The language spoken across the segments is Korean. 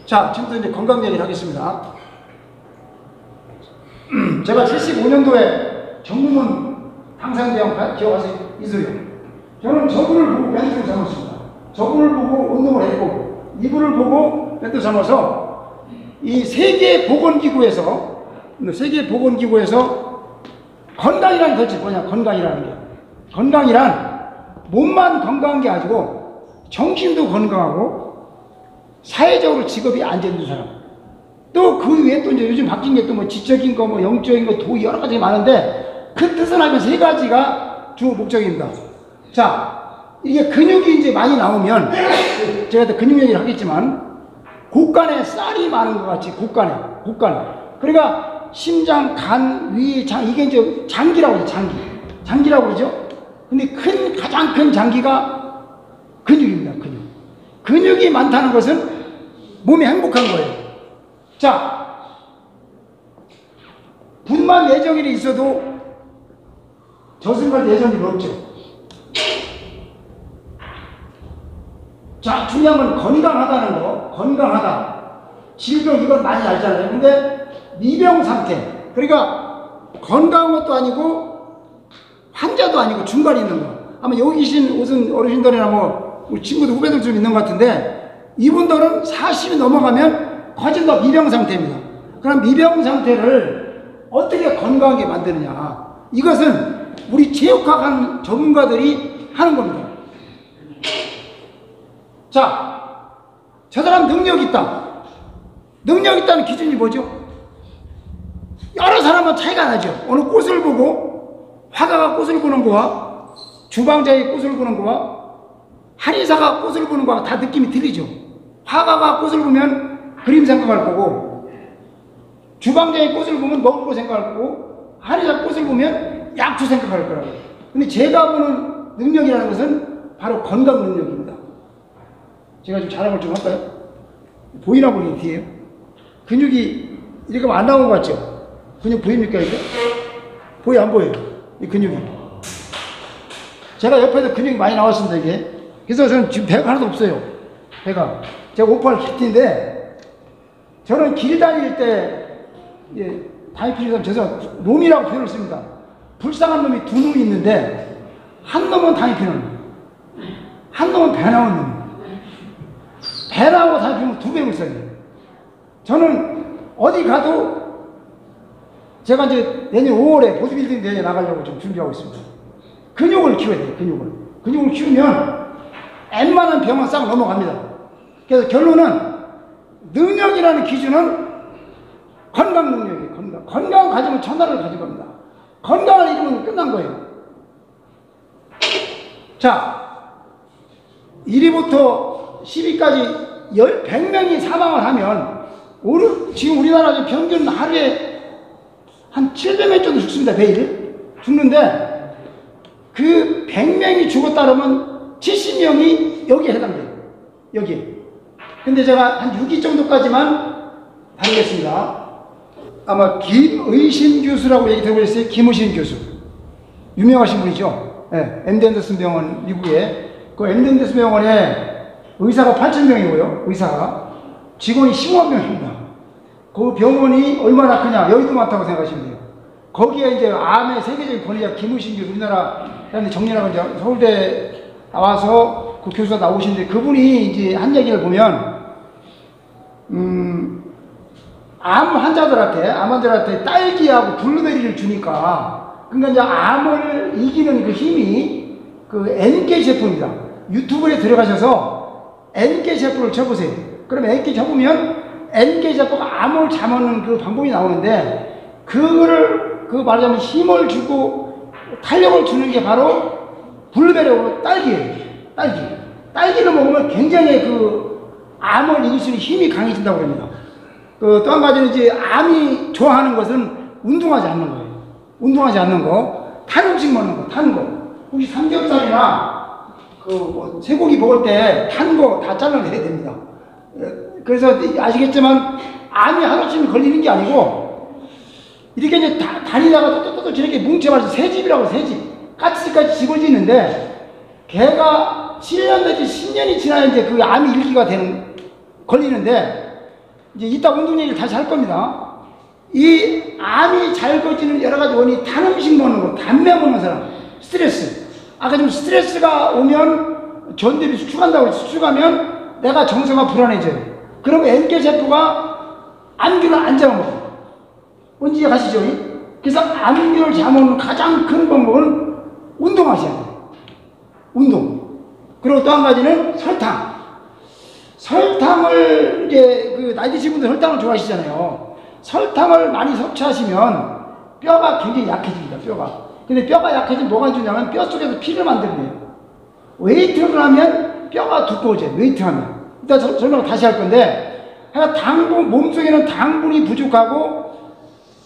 자, 지금부터 이제 건강 얘기를 하겠습니다. 제가 75년도에 정부문 당산대왕 기억하세요? 이소룡. 저는 저분을 보고 밴드를 삼았습니다. 저분을 보고 운동을 했고, 이분을 보고 밴드 삼아서 이 세계보건기구에서 건강이라는 덫이 뭐냐, 건강이라는 게. 건강이란 몸만 건강한 게 아니고 정신도 건강하고 사회적으로 직업이 안정된 사람. 또 그 외에 또 이제 요즘 바뀐 게 또 뭐 지적인 거, 뭐 영적인 거, 도 여러 가지 많은데 그 뜻은 하면 세 가지가 주 목적입니다. 자, 이게 근육이 이제 많이 나오면 제가 또 근육 얘기를 하겠지만 곳간에 쌀이 많은 것 같이 곳간에. 그러니까 심장, 간, 위, 장, 이게 이제 장기라고 그러죠. 장기라고 그러죠. 근데 가장 큰 장기가 근육입니다. 근육이 많다는 것은 몸이 행복한 거예요. 자, 분만 예정일이 있어도 저승갈 예정일이 없죠. 자, 중요한 건 건강하다는 거. 건강하다. 질병 이건 많이 알잖아요. 근데 미병 상태. 그러니까 건강한 것도 아니고 환자도 아니고 중간에 있는 거. 아마 여기 계신 무슨 어르신들이나 뭐 우리 친구들 후배들 좀 있는 것 같은데 이분들은 40이 넘어가면 거진 다 미병 상태입니다. 그럼 미병 상태를 어떻게 건강하게 만드느냐. 이것은 우리 체육학 전문가들이 하는 겁니다. 자, 저 사람 능력 있다. 능력 있다는 기준이 뭐죠? 여러 사람은 차이가 나죠. 어느 꽃을 보고 화가가 꽃을 보는 거와 주방장이 꽃을 보는 거와 한의사가 꽃을 보는 거와 다 느낌이 틀리죠. 화가가 꽃을 보면 그림 생각할 거고 주방장이 꽃을 보면 먹을 거 생각할 거고 한의사 꽃을 보면 약초 생각할 거라고. 근데 제가 보는 능력이라는 것은 바로 건강 능력입니다. 제가 좀 자랑을 좀 할까요? 보이나 보니 뒤에요? 근육이 이렇게 안 나온 것 같죠? 근육 보입니까 이게? 보여 안 보여요? 이 근육이. 제가 옆에도 근육이 많이 나왔습니다 이게. 그래서 저는 지금 배가 하나도 없어요. 배가. 제가 58kg인데 저는 길 다닐 때 다이필이라면 죄송합니다. 놈이라고 표현을 씁니다. 불쌍한 놈이 두 놈이 있는데 한 놈은 다이필은 한 놈은 배 나온 놈. 배 나오고 다이필은 두 배 불쌍해요. 저는 어디 가도 제가 이제 내년 5월에 보디빌딩 대회에 나가려고 좀 준비하고 있습니다. 근육을 키워야 돼요. 근육을 키우면 웬만한 병은 싹 넘어갑니다. 그래서 결론은 능력이라는 기준은 건강 능력이에요. 건강 가지면 천하를 가져갑니다. 건강을 잃으면 끝난 거예요. 자, 1위부터 10위까지 100명이 사망을 하면 지금 우리나라 평균 하루에 한 700명 정도 죽습니다. 매일 죽는데 그 100명이 죽었다 그러면 70명이 여기에 해당돼요. 여기에. 근데 제가 한 6위 정도까지만 다루겠습니다. 아마 김의신 교수라고 얘기 들어보셨어요? 김의신 교수. 유명하신 분이죠. 네, MD 앤더슨 병원 미국에. 그 MD 앤더슨 병원에 의사가 8,000명이고요. 의사가. 직원이 15만 명입니다. 그 병원이 얼마나 크냐. 여의도 많다고 생각하시면 돼요. 거기에 이제 암의 세계적인 권위자 김의신 교수, 우리나라 사람들이 정리하고 이제 서울대 나와서 그 교수가 나오시는데 그분이 이제 한 얘기를 보면 암 환자들한테 딸기하고 블루베리를 주니까 그러니까 이제 암을 이기는 그 힘이 그 NK 셰프입니다. 유튜브에 들어가셔서 NK 셰프를 쳐보세요. 그러면 NK 쳐보면 NK 셰프가 암을 잡아먹는 그 방법이 나오는데 그거를 그 말하자면 힘을 주고 탄력을 주는 게 바로 블루베리하고 딸기예요. 딸기를 먹으면 굉장히 그 암을 이길 수 있는 힘이 강해진다고 합니다. 또 한 가지는 이제 암이 좋아하는 것은 운동하지 않는 거예요. 운동하지 않는 거, 탄 음식 먹는 거, 탄 거. 혹시 삼겹살이나 그 쇠고기 먹을 때 탄 거 다 잘라내야 됩니다. 그래서 아시겠지만 암이 하루쯤 걸리는 게 아니고 이렇게 이제 다니다가 또 저렇게 뭉쳐가지고 새집이라고 새집, 까치까지 집어지는데 걔가 7년 내지 10년이 지나야 이제 그 암이 일기가 걸리는데 이제 이따 운동 얘기를 다시 할 겁니다. 이 암이 잘 거지는 여러 가지 원인이 단 음식 먹는 거, 담배 먹는 사람, 스트레스. 아까 좀 스트레스가 오면 전대비 수축한다고 했죠. 수축하면 내가 정서가 불안해져요. 그러면 NK세포가 암균을 안 잡아먹어요. 뭔지 이해가시죠? 그래서 암균을 잡아먹는 가장 큰 방법은 운동하셔야 돼요. 운동. 그리고 또 한 가지는 설탕. 설탕을 이제 그 나이 드신 분들 설탕을 좋아하시잖아요. 설탕을 많이 섭취하시면 뼈가 굉장히 약해집니다. 뼈가. 근데 뼈가 약해지면 뭐가 주냐면 뼈 속에서 피를 만들어내요. 웨이트를 하면 뼈가 두꺼워져요. 웨이트하면. 이따 설명을 다시 할 건데, 당분, 몸속에는 당분이 부족하고,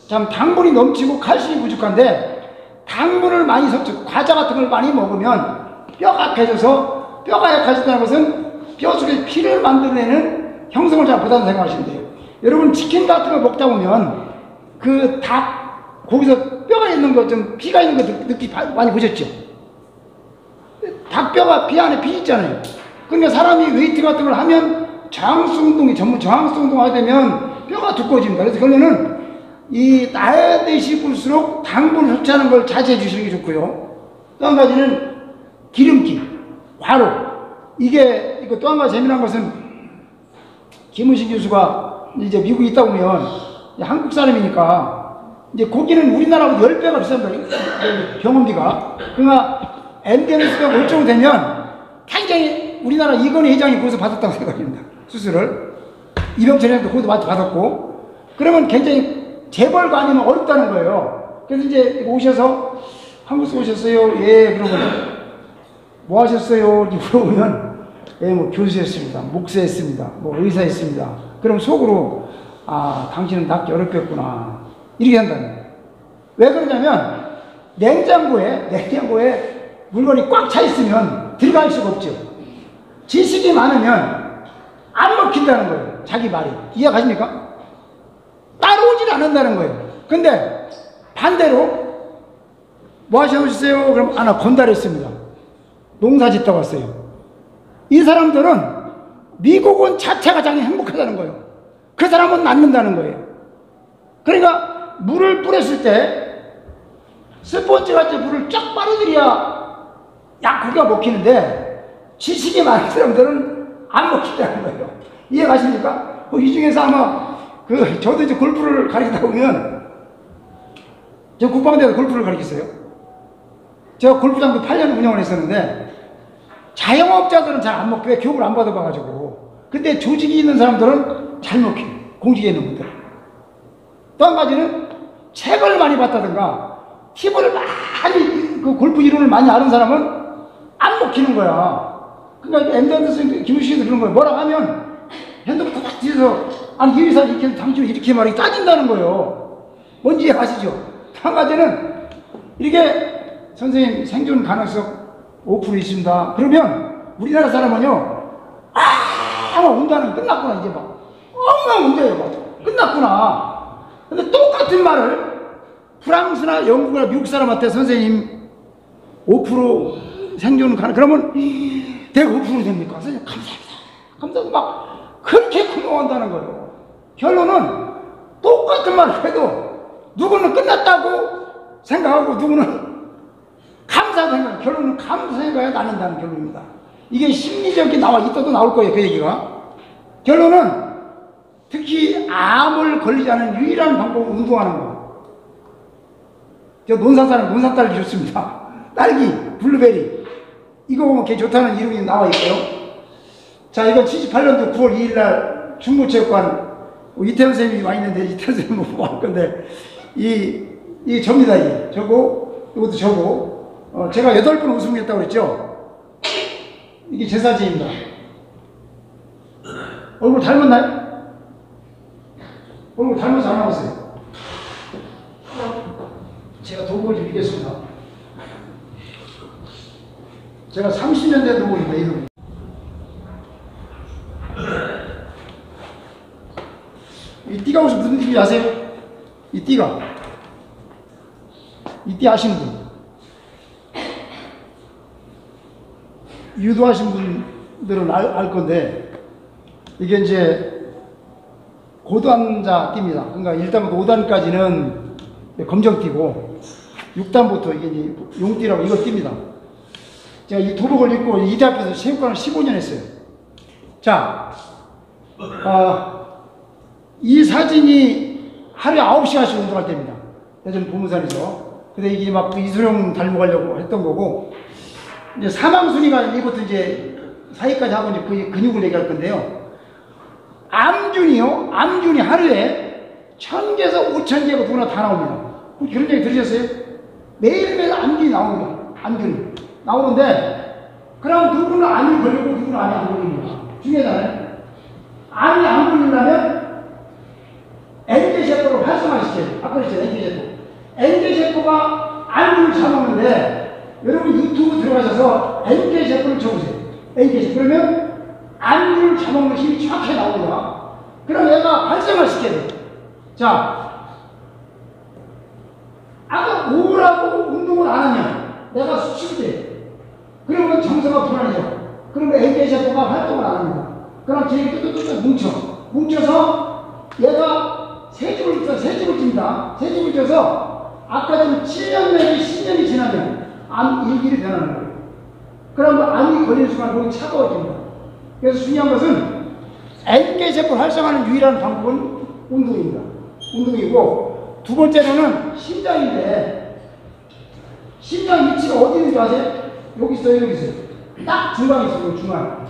참 당분이 넘치고 칼슘이 부족한데, 당분을 많이 섭취, 과자 같은 걸 많이 먹으면 뼈가 약해져서, 뼈가 약해진다는 것은 뼈 속에 피를 만들어내는 형성을 잘 못한다고 생각하시면 돼요. 여러분 치킨 같은 거 먹다 보면 그 닭 거기서 뼈가 있는 거 좀 피가 있는 거 느끼 많이 보셨죠? 닭뼈가 피 안에 피 있잖아요. 그러니까 사람이 웨이트 같은 걸 하면 저항성 운동이 전문 저항성 운동을 하게 되면 뼈가 두꺼워집니다. 그래서 결론은 이 나이 드실수록 당분을 섭취하는 걸 자제해 주시는 게 좋고요. 또 한 가지는 기름기, 과로. 이게 또 한 가지 재미난 것은 김은식 교수가 이제 미국에 있다 보면 한국 사람이니까 이제 고기는 우리나라보다 10배가 비쌉니다. 병원비가. 그러나 MDMS가 멀쩡히 되면 굉장히 우리나라 이건희 회장이 거기서 받았다고 생각합니다. 수술을. 이병철이한테 거기도 받았고. 그러면 굉장히 재벌가 아니면 어렵다는 거예요. 그래서 이제 오셔서 한국에서 오셨어요? 예, 그러면 뭐 하셨어요? 이렇게 물어보면 예, 뭐 교수였습니다. 목사였습니다. 뭐 의사였습니다. 그럼 속으로 아, 당신은 낫기 어렵겠구나. 이렇게 한다는 거예요. 왜 그러냐면 냉장고에 물건이 꽉 차 있으면 들어갈 수가 없죠. 지식이 많으면 안 먹힌다는 거예요. 자기 말이. 이해가십니까? 따라오질 않는다는 거예요. 근데 반대로 뭐 하셨어요? 그럼 나 건달했습니다. 농사 짓다 왔어요. 이 사람들은 미국은 자체가 자기 행복하다는 거예요. 그 사람은 낫는다는 거예요. 그러니까 물을 뿌렸을 때 스펀지같이 물을 쫙 빨아들여야 고기가 먹히는데 지식이 많은 사람들은 안 먹힌다는 거예요. 이해가십니까? 이 중에서 아마 저도 이제 골프를 가르치다 보면 저 국방대에서 골프를 가르쳤어요. 제가 골프장도 8년 운영을 했었는데 자영업자들은 잘 안 먹고 왜 교육을 안 받아봐가지고. 근데 조직이 있는 사람들은 잘 먹혀요. 공직에 있는 분들. 또 한 가지는 책을 많이 봤다든가 팁을 많이 그 골프 이론을 많이 아는 사람은 안 먹히는 거야. 그러니까 엠던스 김우식이도 그런 거예요. 뭐라고 하면 핸드폰 딱 뒤에서 아니 이 의사 이렇게 당신 이렇게 말이 따진다는 거예요. 뭔지 이해하시죠? 또 한 가지는 이렇게 선생님 생존 가능성 5% 있습니다. 그러면 우리나라 사람은요, 운다는 끝났구나, 이제 막. 엉망 운대요, 막. 끝났구나. 근데 똑같은 말을 프랑스나 영국이나 미국 사람한테 선생님 5% 생존 가능, 그러면 내가 5% 됩니까? 선생님, 감사합니다. 감사합니다. 막 그렇게 큰호한다는 거예요. 결론은 똑같은 말을 해도 누구는 끝났다고 생각하고 누구는 감사하다 생각, 결론은 감사 생각에 나눈다는 결론입니다. 이게 심리적인 이따도 나올 거예요, 그 얘기가. 결론은 특히 암을 걸리지 않은 유일한 방법은 운동하는 거. 저 논산사는 논산딸기 좋습니다. 딸기, 블루베리. 이거 보면 개 좋다는 이름이 나와 있고요. 자, 이건 78년도 9월 2일 날 충북체육관 이태원 선생님이 와 있는데 이태원 선생님 보고 할 건데 이 접니다. 저거, 이것도 저거. 제가 8번 우승했다고 그랬죠? 이게 제 사진입니다. 얼굴 닮았나요? 얼굴 닮아서 안 나왔어요. 제가 도구를 좀 이겼습니다. 제가 30년 된 도구입니다, 이놈이. 이 띠가 혹시 무슨 띠인지 아세요? 이 띠가. 이 띠 아시는 분? 유도하신 분들은 알 건데, 이게 이제 고단자 띠입니다. 그러니까 1단부터 5단까지는 검정띠고 6단부터 이게 이제 용띠라고 이거 띠입니다. 제가 이 도복을 입고 이 대학교에서 체육관을 15년 했어요. 자, 이 사진이 하루에 9시간씩 운동할 때입니다. 예전 보문산에서. 근데 이게 막 이수령 닮아가려고 했던 거고, 이제 사망순위가 이부터 이제 사이까지 하고 이제 그 근육을 얘기할 건데요. 암균이요. 암균이 하루에 1000개에서 5000개가 누구나 다 나옵니다. 그런 얘기 들으셨어요? 매일매일 암균이 나옵니다. 암균이 나오는데, 그럼 누구는 암이 걸리고 누구는 암이 안 걸립니다. 중요하잖아요. 암이 안 걸리려면 NK세포를 활성화시켜요. 아까 그랬죠, NK세포. NK세포가 암균을 잡았는데, 여러분 유튜브 들어가셔서 NK세포를 쳐보세요. NK세포. 그러면 암균을 잡아먹는 힘이 정확하게 나옵니다. 그럼 얘가 활성화시켜야 돼요. 자, 아까 우울하고 운동을 안 하면 내가 수축이 돼요. 그러면 정서가 불안해져. 그러면 NK세포가 활동을 안 합니다. 그럼 걔가 뚜뚜뚜뚜 뭉쳐서 얘가 세 집을 찝니다. 세 집을 쪄서 아까 좀 7년 내지 10년이 지나면 암 일기를 변하는 거예요. 그럼 암이 걸리는 순간 몸이 차가워집니다. 그래서 중요한 것은 NK세포를 활성화하는 유일한 방법은 운동입니다. 운동이고, 두 번째로는 심장인데, 심장 위치가 어디 있는지 아세요? 여기 있어요, 여기 있어요. 딱 중간에 있어요, 중간.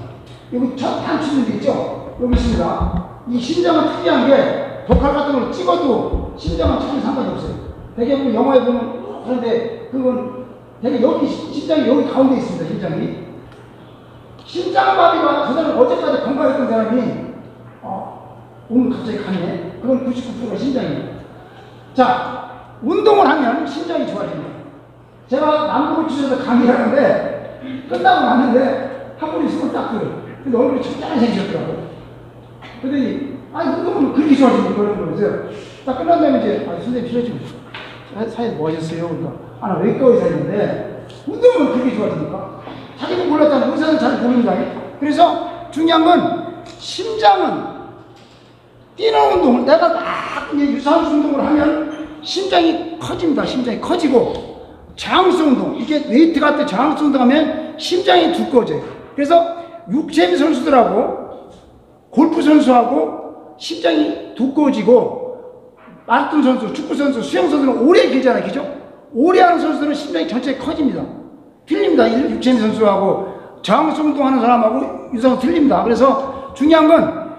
여기 첫 단추는 데 있죠? 여기 있습니다. 이 심장은 특이한 게 독칼 같은 걸 찍어도 심장은 전혀 상관이 없어요. 되게 보면 영화에 보면 그런데 그건 되게 여기 심장이 여기 가운데 있습니다. 심장이. 심장마비가 저 사람 어제까지 건강했던 사람이 오늘 갑자기 갔네. 그건 99%가 심장입니다. 자, 운동을 하면 심장이 좋아집니다. 제가 남부를 주셔서 강의를 하는데 끝나고 났는데 한 분이 숨을 딱 들어요. 근데 얼굴이 청량하게 생기셨더라고요. 그랬더니 운동은 그렇게 좋아지는 그런 거였어요. 딱 끝난 다음에 이제 선생님 실례좀 사이에 뭐 하셨어요? 그러니까 나 외과 의사였는데 운동은 그렇게 좋아지니까 자기는 몰랐잖아요. 의사는 잘 모릅니다. 그래서 중요한 건 심장은 뛰는 운동을 내가 막 유산소 운동을 하면 심장이 커집니다. 심장이 커지고 저항성 운동, 이게 웨이트 같은 저항성 운동하면 심장이 두꺼워져요. 그래서 육체미 선수들하고 골프 선수하고 심장이 두꺼워지고, 마라톤 선수, 축구 선수, 수영 선수는 오래 길잖아요. 그죠? 오래 하는 선수들은 심장이 전체가 커집니다. 틀립니다. 육체미 선수하고 저항성 운동하는 사람하고 유산소 틀립니다. 그래서 중요한 건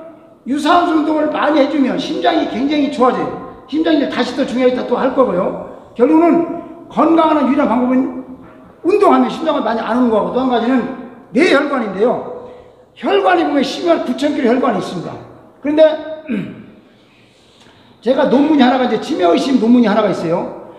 유산소 운동을 많이 해주면 심장이 굉장히 좋아져요. 심장이 다시 더 중요하게 또 할 거고요. 결국은 건강하는 유일한 방법은 운동하면 심장을 많이 안 오는 거하고, 또 한 가지는 뇌혈관인데요. 혈관이 보면 10만 9천 킬로 혈관이 있습니다. 그런데 제가 논문이 하나가 이제 치매의심 논문이 하나가 있어요.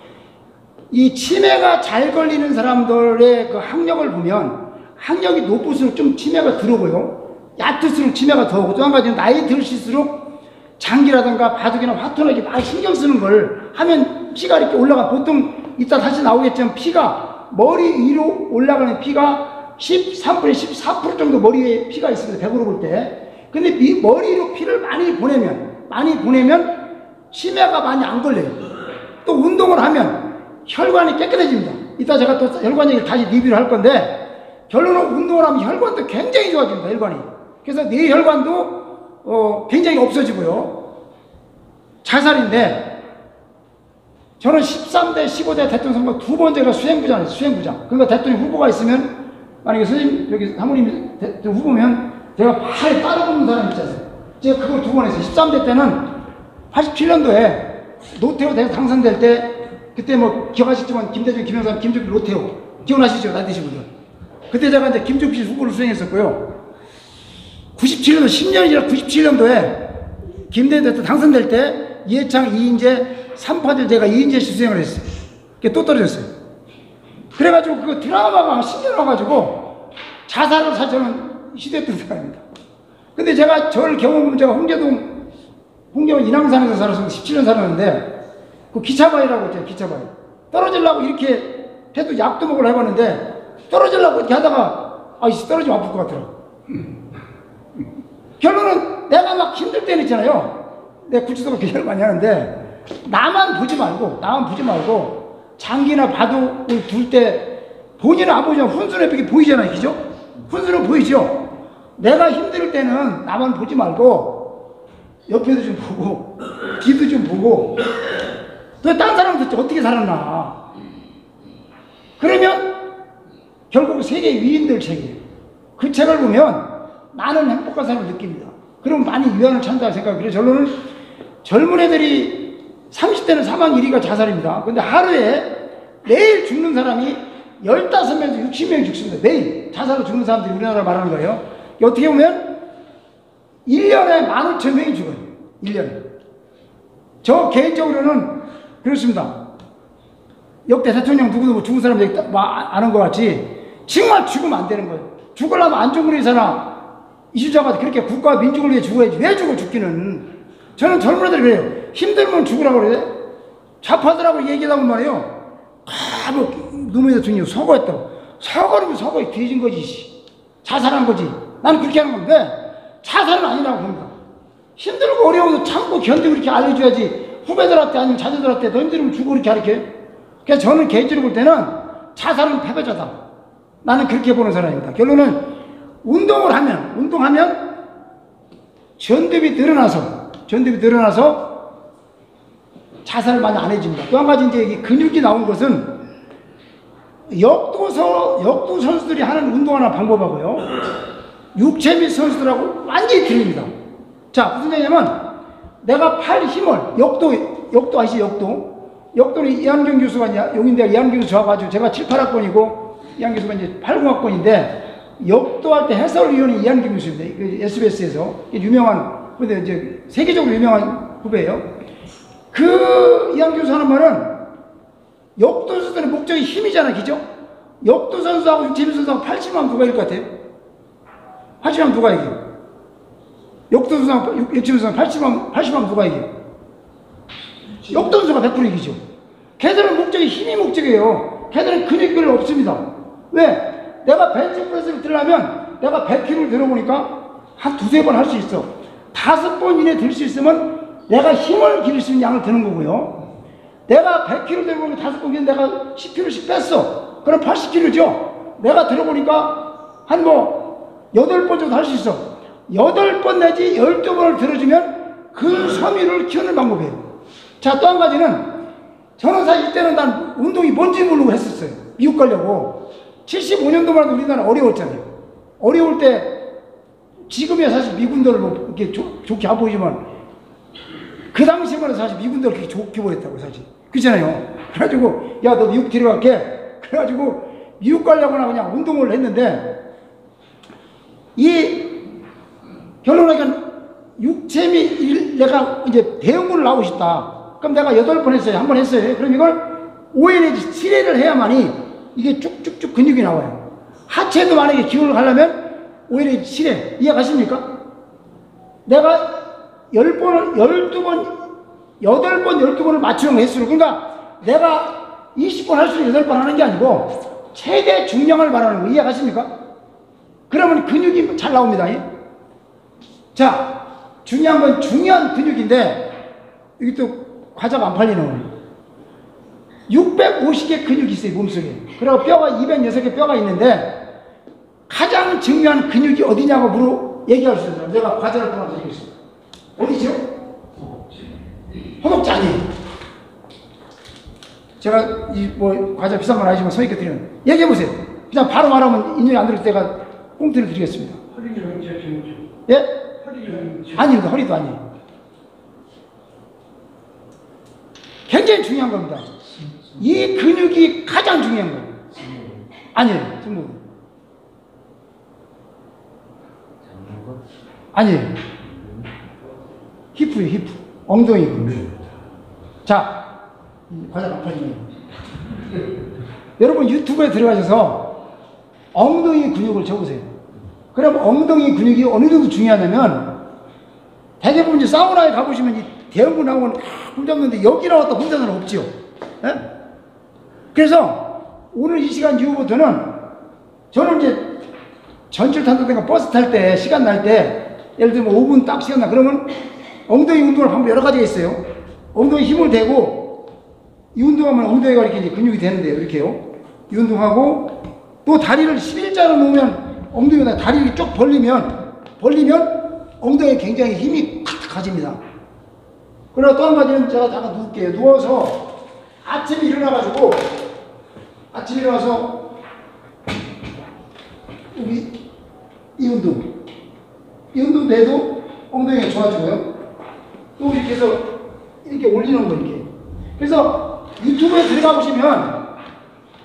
이 치매가 잘 걸리는 사람들의 그 학력을 보면 학력이 높을수록 좀 치매가 들어오고요. 얕을수록 치매가 더 오고, 또 한 가지는 나이 들수록 장기라든가 바둑이나 화투나 많이 신경 쓰는 걸 하면 피가 이렇게 올라가, 보통 이따 다시 나오겠지만 피가 머리 위로 올라가는 피가 13%, 14% 정도 머리 위에 피가 있습니다. 100으로 볼 때. 근데 이 머리로 피를 많이 보내면 치매가 많이 안 걸려요. 또 운동을 하면 혈관이 깨끗해집니다. 이따 제가 또 혈관 얘기를 다시 리뷰를 할 건데, 결론은 운동을 하면 혈관도 굉장히 좋아집니다. 혈관이. 그래서 뇌혈관도 굉장히 없어지고요. 자살인데, 저는 13대 15대 대통령 선거 두 번째가 수행부장이에요. 수행부장. 그러니까 대통령 후보가 있으면, 만약에 선생님 여기 사모님 후보면 제가 바로 따라붙는 사람 있잖아요. 제가 그걸 두 번 했어요. 13대 때는 87년도에 노태우 대선 당선될 때, 그때 뭐 기억하시지만 김대중, 김영삼, 김종필, 노태우 기억나시죠? 나이 드신 분들. 그때 제가 이제 김종필 후보를 수행했었고요. 97년도 10년이 지나 97년도에 김대중 대통령 당선될 때 이해창, 이인재, 3파전 제가 이인재 씨 수행을 했어요. 그게 또 떨어졌어요. 그래가지고 그 드라마가 10년 와가지고 자살을 사실은 시도했던 사람입니다. 근데 제가 저를 경험하면, 제가 홍계동 인왕산에서 살아서 17년 살았는데, 그 기차바위라고 했죠. 기차바위. 떨어지려고 이렇게 해도 약도 먹으려 해봤는데, 떨어지려고 이렇게 하다가 떨어지면 아플 것 같더라고. 결론은 내가 막 힘들 때는 있잖아요. 내 구치소가 굉장히 많이 하는데, 나만 보지 말고, 장기나 바둑을 둘 때, 본인은 안 보지만 훈수는 이렇게 보이잖아요. 그죠? 훈수는 보이죠? 내가 힘들 때는 나만 보지 말고, 옆에도 좀 보고, 뒤도 좀 보고, 또 딴 사람도 어떻게 살았나. 그러면, 결국 세계 위인들 책이에요. 그 책을 보면, 나는 행복한 삶을 느낍니다. 그럼 많이 위안을 찬다고 생각해요. 그래서 결론은 젊은 애들이 30대는 사망 1위가 자살입니다. 근데 하루에 매일 죽는 사람이 15명에서 60명이 죽습니다. 매일 자살로 죽는 사람들이 우리나라를 말하는 거예요. 어떻게 보면 1년에 15,000명이 죽어요. 1년에. 저 개인적으로는 그렇습니다. 역대 대통령 누구도 뭐 죽은 사람 얘기 아는 것 같이 정말 죽으면 안 되는 거예요. 죽으려면 안중근 의사나 이순자가 그렇게 국가와 민족을 위해 죽어야지. 왜 죽기는. 저는 젊은 애들 그래요. 힘들면 죽으라고 그래. 좌파들하고 얘기하다 보면 말이에요. 노무현 대통령이 서거했다고. 서거는 서거에 뒤진 거지. 자살한 거지. 나는 그렇게 하는 건데, 자살은 아니라고 봅니다. 힘들고 어려워도 참고 견디고 이렇게 알려줘야지. 후배들한테 아니면 자녀들한테 너 힘들면 죽어 이렇게 가르쳐. 그래서 저는 개인적으로 볼 때는 자살은 패배자다. 나는 그렇게 보는 사람입니다. 결론은 운동하면 전두엽이 늘어나서 자살을 많이 안 해줍니다. 또 한 가지 이제 근육이 나온 것은 역도 선수들이 하는 운동하는 방법하고요. 육체 및 선수들하고 완전히 틀립니다. 자, 무슨 얘기냐면 내가 팔 힘을 역도 아시죠? 역도는 이한경 교수가 용인대학 이한경 교수 저와가지고 제가 7, 8학번이고 이한경 교수가 이제 80학번인데 역도할 때 해설위원이 이한경 교수입니다. 그 SBS에서 유명한, 근데 이제 세계적으로 유명한 후배예요. 그 이한경 교수 하는 말은 역도 선수들의 목적이 힘이잖아, 그죠? 역도 선수하고 육체미 선수하고 80만 누가 이길 것 같아요? 80만 누가 이겨? 역도 선수하고 육체미 선수하고 80만 누가 이겨? 역도 선수가 100% 이기죠. 걔들은 목적이 힘이 목적이에요. 걔들은 근육이 별로 없습니다. 왜? 내가 벤치프레스를 들려면 내가 100kg를 들어보니까 한 두세 번 할 수 있어. 5번 이내 들 수 있으면 내가 힘을 기를 수 있는 양을 드는 거고요. 내가 100kg 들어보면 5번 이내 내가 10kg씩 뺐어. 그럼 80kg죠. 내가 들어보니까 한 8번 정도 할 수 있어. 8번 내지 12번을 들어주면 근섬유를 키우는 방법이에요. 자, 또 한 가지는 저는 사실 이때는 난 운동이 뭔지 모르고 했었어요. 미국 가려고. 75년도만 해도 우리나라 어려웠잖아요. 어려울 때 지금이야 사실 미군들을 뭐 이렇게 좋게 안 보이지만 그 당시만 해도 사실 미군들을 그렇게 좋게 보였다고 사실. 그렇잖아요. 그래가지고 야 너 미국 데려갈게. 그래가지고 미국 가려고나 그냥 운동을 했는데 이 결론하니까 육체미 내가 이제 대형군을 나오고 싶다. 그럼 내가 8번 했어요. 한 번 했어요. 그럼 이걸 5회 내지 7회를 해야만이 이게 쭉쭉쭉 근육이 나와요. 하체도 만약에 기운을 가려면 5회 내지 7회. 이해가십니까? 내가 10번을, 8번, 12번을 맞추는 횟수를. 그러니까 내가 20번 할 수 있는 8번 하는 게 아니고 최대 중량을 말하는 거. 이해가십니까? 그러면 근육이 잘 나옵니다. 자, 중요한 건 중요한 근육인데 여기 또 과자가 안 팔리는 650개 근육이 있어요, 몸속에. 그리고 뼈가 206개 뼈가 있는데 가장 중요한 근육이 어디냐고 얘기할 수 있어요. 내가 과자를 하나 드리겠습니다. 어디죠? 허벅지 아니에요. 제가 과자 비싼 건 아니지만 선생님께 드리는 얘기해 보세요. 그냥 바로 말하면 인연이 안 들을 때가 꽁트를 드리겠습니다. 예? 아닙니다. 허리도 아니에요. 굉장히 중요한 겁니다. 이 근육이 가장 중요한 거예요. 아니에요. 전부. 아니에요. 히프예요. 히프. 엉덩이 근육. 자, 과자 안 팔리네요. 여러분 유튜브에 들어가셔서 엉덩이 근육을 적으세요. 그럼 엉덩이 근육이 어느 정도 중요하냐면 대부분 이제 사우나에 가보시면 이 대형군 나오면 혼 잡는데 여기 나왔다 혼자는 없지요. 예? 그래서 오늘 이 시간 이후부터는 저는 이제 전철 탄다든가 버스 탈 때 시간 날 때 예를 들면 5분 딱 시간 나 그러면 엉덩이 운동할 방법 여러 가지가 있어요. 엉덩이 힘을 대고, 이 운동하면 엉덩이가 이렇게 이제 근육이 되는데요. 이렇게요. 이 운동하고, 또 다리를 11자로 놓으면 엉덩이가 다리를 쭉 벌리면 엉덩이에 굉장히 힘이 탁탁 가집니다. 그리고 또 한 가지는 제가 잠깐 누울게요. 누워서 아침에 일어나가지고, 아침에 일어나서 여기 이 운동도 해도 엉덩이가 좋아지고요. 또 이렇게 해서 이렇게 올리는 거 이렇게. 그래서 유튜브에 들어가 보시면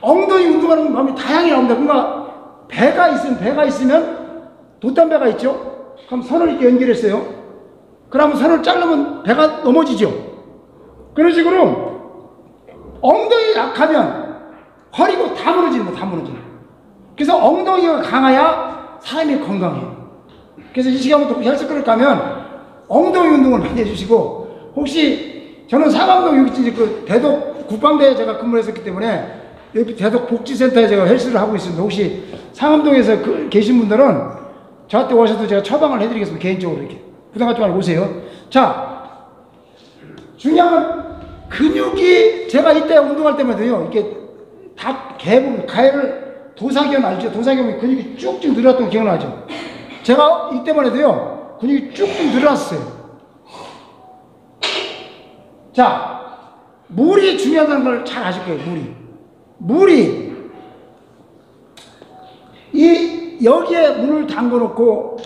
엉덩이 운동하는 방법이 다양히 나옵니다. 그러니까 배가 있으면 돛담배가 있죠. 그럼 선을 이렇게 연결했어요. 그러면 선을 자르면 배가 넘어지죠. 그런 식으로 엉덩이 약하면 허리고 다 무너지는 거다 무너져요. 그래서 엉덩이가 강해야 사람이 건강해요. 그래서 이 시간부터 헬스클럽 가면 엉덩이 운동을 많이 해주시고, 혹시 저는 상암동 여기 그 대덕 국방대에 제가 근무를 했었기 때문에 여기 대덕 복지센터에 제가 헬스를 하고 있습니다. 혹시 상암동에서 계신 분들은 저한테 오셔도 제가 처방을 해드리겠습니다. 개인적으로 이렇게 부담 갖지 말고 오세요. 자, 중요한 건 근육이, 제가 이때 운동할 때마다요, 이렇게 다 가해를 도사견 알죠? 도사견이 근육이 쭉쭉 늘어났던 거 기억나죠? 제가 이때만 해도요, 근육이 쭉쭉 늘어났어요. 자, 물이 중요하다는 걸 잘 아실 거예요. 물이 여기에 물을 담궈 놓고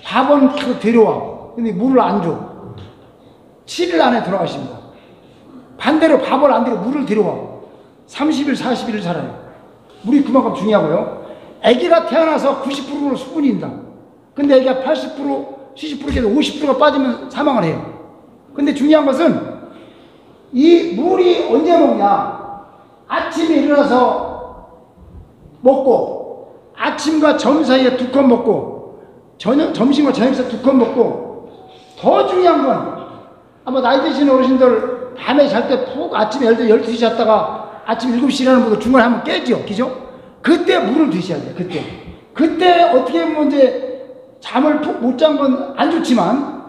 밥은 그 데려와. 근데 물을 안 줘. 7일 안에 돌아가십니다. 반대로 밥을 안 들여 물을 데려와. 30일, 40일을 살아요. 물이 그만큼 중요하고요. 아기가 태어나서 90%는 수분입니다. 근데 아기가 80%, 70%에서 50%가 빠지면 사망을 해요. 근데 중요한 것은 이 물이 언제 먹냐? 아침에 일어나서 먹고, 아침과 점심 사이에 2컵 먹고, 점심과 저녁 사이에 2컵 먹고, 더 중요한 건 아마 나이 드신 어르신들 밤에 잘 때 푹 아침에 12시 잤다가 아침 7시 일어나는 분들 중간에 한번 깨죠. 그죠? 그때 물을 드셔야 돼요. 그때 어떻게 보면 이제 잠을 푹 못 잔 건 안 좋지만,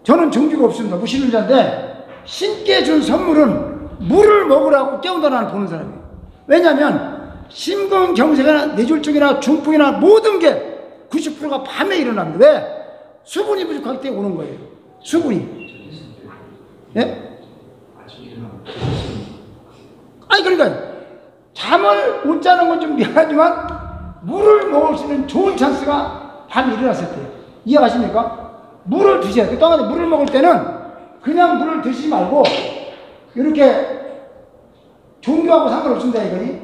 저는 종교가 없습니다. 무신론자인데 신께 준 선물은 물을 먹으라고 깨운다 나는 보는 사람이에요. 왜냐하면 심근경색이나 뇌졸중이나 중풍이나 모든 게 90%가 밤에 일어납니다. 왜? 수분이 부족하기 때문에 오는 거예요. 수분이. 예? 아니 그러니까 잠을 못 자는 건 좀 미안하지만 물을 먹을 수 있는 좋은 찬스가 밤에 일어났을 때예요. 이해가십니까? 물을 드셔야 돼요. 또 하나 물을 먹을 때는 그냥 물을 드시지 말고 이렇게 종교하고 상관없습니다. 이거니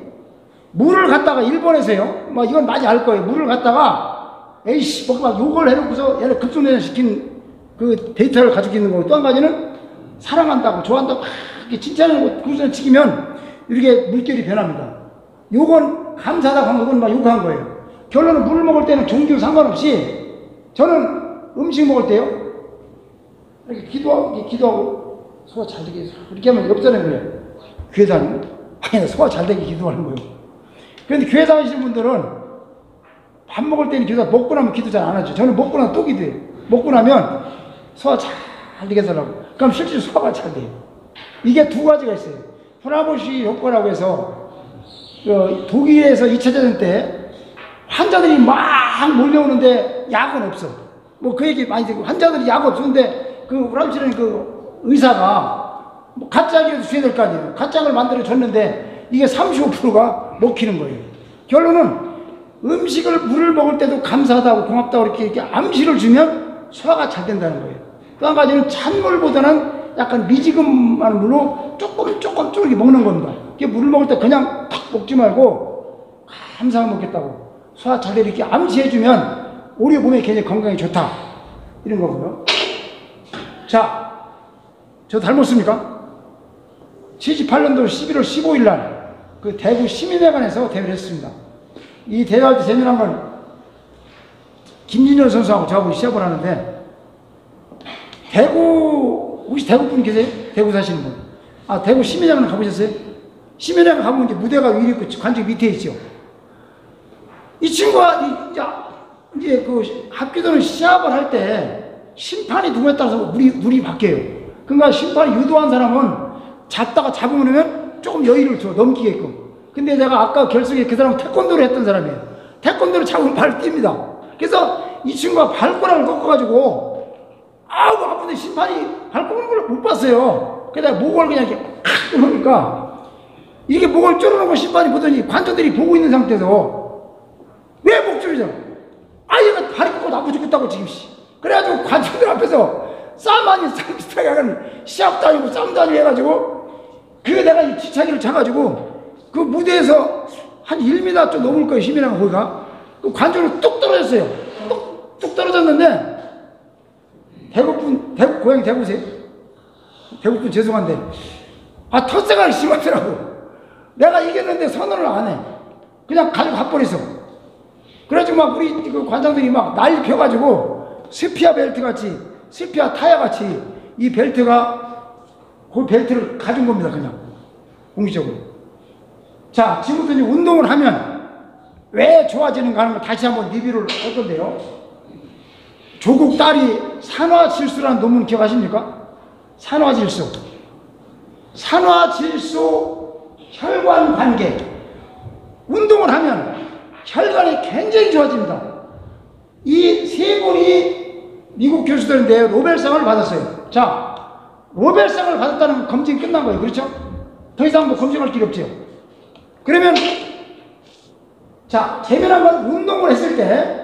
물을 갖다가 일본에서요, 뭐 이건 많이 알 거예요. 물을 갖다가 에이씨 막 욕을 해놓고서 얘를 급속내장 시킨 그 데이터를 가지고 있는 거고, 또 한 가지는 사랑한다고 좋아한다고 이렇게 칭찬하고 구슬을 치기면 이렇게 물결이 변합니다. 요건 감사하다고 하면 이건 막 욕한 거예요. 결론은 물을 먹을 때는 종교 상관없이 저는 음식 먹을 때요, 이렇게 기도하고 소화 잘 되게 이렇게 하면 옆 사람이 그래요. 교회 다니고? 아니, 소화 잘 되게 기도하는 거예요. 그런데 교회 다니시는 분들은 밥 먹을 때는 기도, 먹고 나면 기도 잘 안 하죠. 저는 먹고 나면 또 기도해요. 먹고 나면 소화 잘 되게 해달라고. 그럼 실제로 소화가 잘 돼요. 이게 두 가지가 있어요. 후라보시 효과라고 해서 독일에서 2차 대전 때 환자들이 막 몰려오는데 약은 없어. 뭐 그 얘기 많이 듣고, 환자들이 약 없었는데 그 후라보시라는 그 의사가 뭐 가짜기라도 줘야 될 거 아니에요. 가짜를 만들어 줬는데 이게 35%가 먹히는 거예요. 결론은 음식을 물을 먹을 때도 감사하다고 고맙다고 이렇게 암시를 주면 소화가 잘 된다는 거예요. 또 한 가지는 찬물보다는 약간 미지근한 물로 조금 이렇게 먹는 겁니다. 이게 물을 먹을 때 그냥 탁 먹지 말고 감사하게 먹겠다고 소화 잘 되게 이렇게 암시해주면 우리 몸에 굉장히 건강에 좋다, 이런 거고요. 자, 저 닮았습니까? 78년도 11월 15일 날 그 대구 시민회관에서 대회를 했습니다. 이 대회할 때 재미난 건 김진현 선수하고 저하고 시합을 하는데, 대구, 혹시 대구 분 계세요? 대구 사시는 분? 아, 대구 시민회관 가보셨어요? 시민회관 가보면 이제 무대가 위에 있고 관중 밑에 있죠. 이 친구가 이제 그 합기도는 시합을 할 때 심판이 누구에 따라서 물이 바뀌어요. 그러니까 심판이 유도한 사람은 잡다가 잡으면 조금 여유를 줘, 넘기게끔. 근데 내가 아까 결승에 그 사람은 태권도를 했던 사람이에요. 태권도를 잡으면 발을 뛱니다. 그래서 이 친구가 발가락을 꺾어가지고 아우 아픈데 심판이 발가락을 걸 못 봤어요. 그래서 목을 그냥 이렇게 칵 하니까 이렇게 목을 쪼르놓고 심판이 보더니 관중들이 보고 있는 상태에서 왜 목 조르죠? 아 얘가 발이 꺾고 나쁘 죽겠다고 지금 그래가지고 관중들 앞에서 싸움 아닌 싸움 비슷하게 하는 시합도 아니고 싸움도 아니고 해가지고 그게 내가 이 뒤차기를 차가지고 그 무대에서 한 1m 좀 넘을 거예요. 힘이랑 거기가 그 관중으로 뚝 떨어졌어요. 뚝 떨어졌는데 대구 고향이 대구세요? 대구분 죄송한데 아 텃세가 심하더라고. 내가 이겼는데 선언을 안 해. 그냥 가지고 가버렸어. 그래가지고 막 우리 그 관장들이 막 난리 펴가지고 스피아 벨트 같이 스피아 타야 같이 이 벨트가 그 벨트를 가진 겁니다. 그냥 공식적으로. 자 지금부터 이제 운동을 하면 왜 좋아지는가 하는 걸 다시 한번 리뷰를 할 건데요. 조국 딸이 산화질소라는 논문 기억하십니까? 산화질소 혈관 관계. 운동을 하면 혈관이 굉장히 좋아집니다. 이 세 분이 미국 교수들인데 노벨상을 받았어요. 자, 노벨상을 받았다는 검증이 끝난 거예요. 그렇죠? 더 이상 뭐 검증할 길이 없죠. 그러면 자, 재미난 건 운동을 했을 때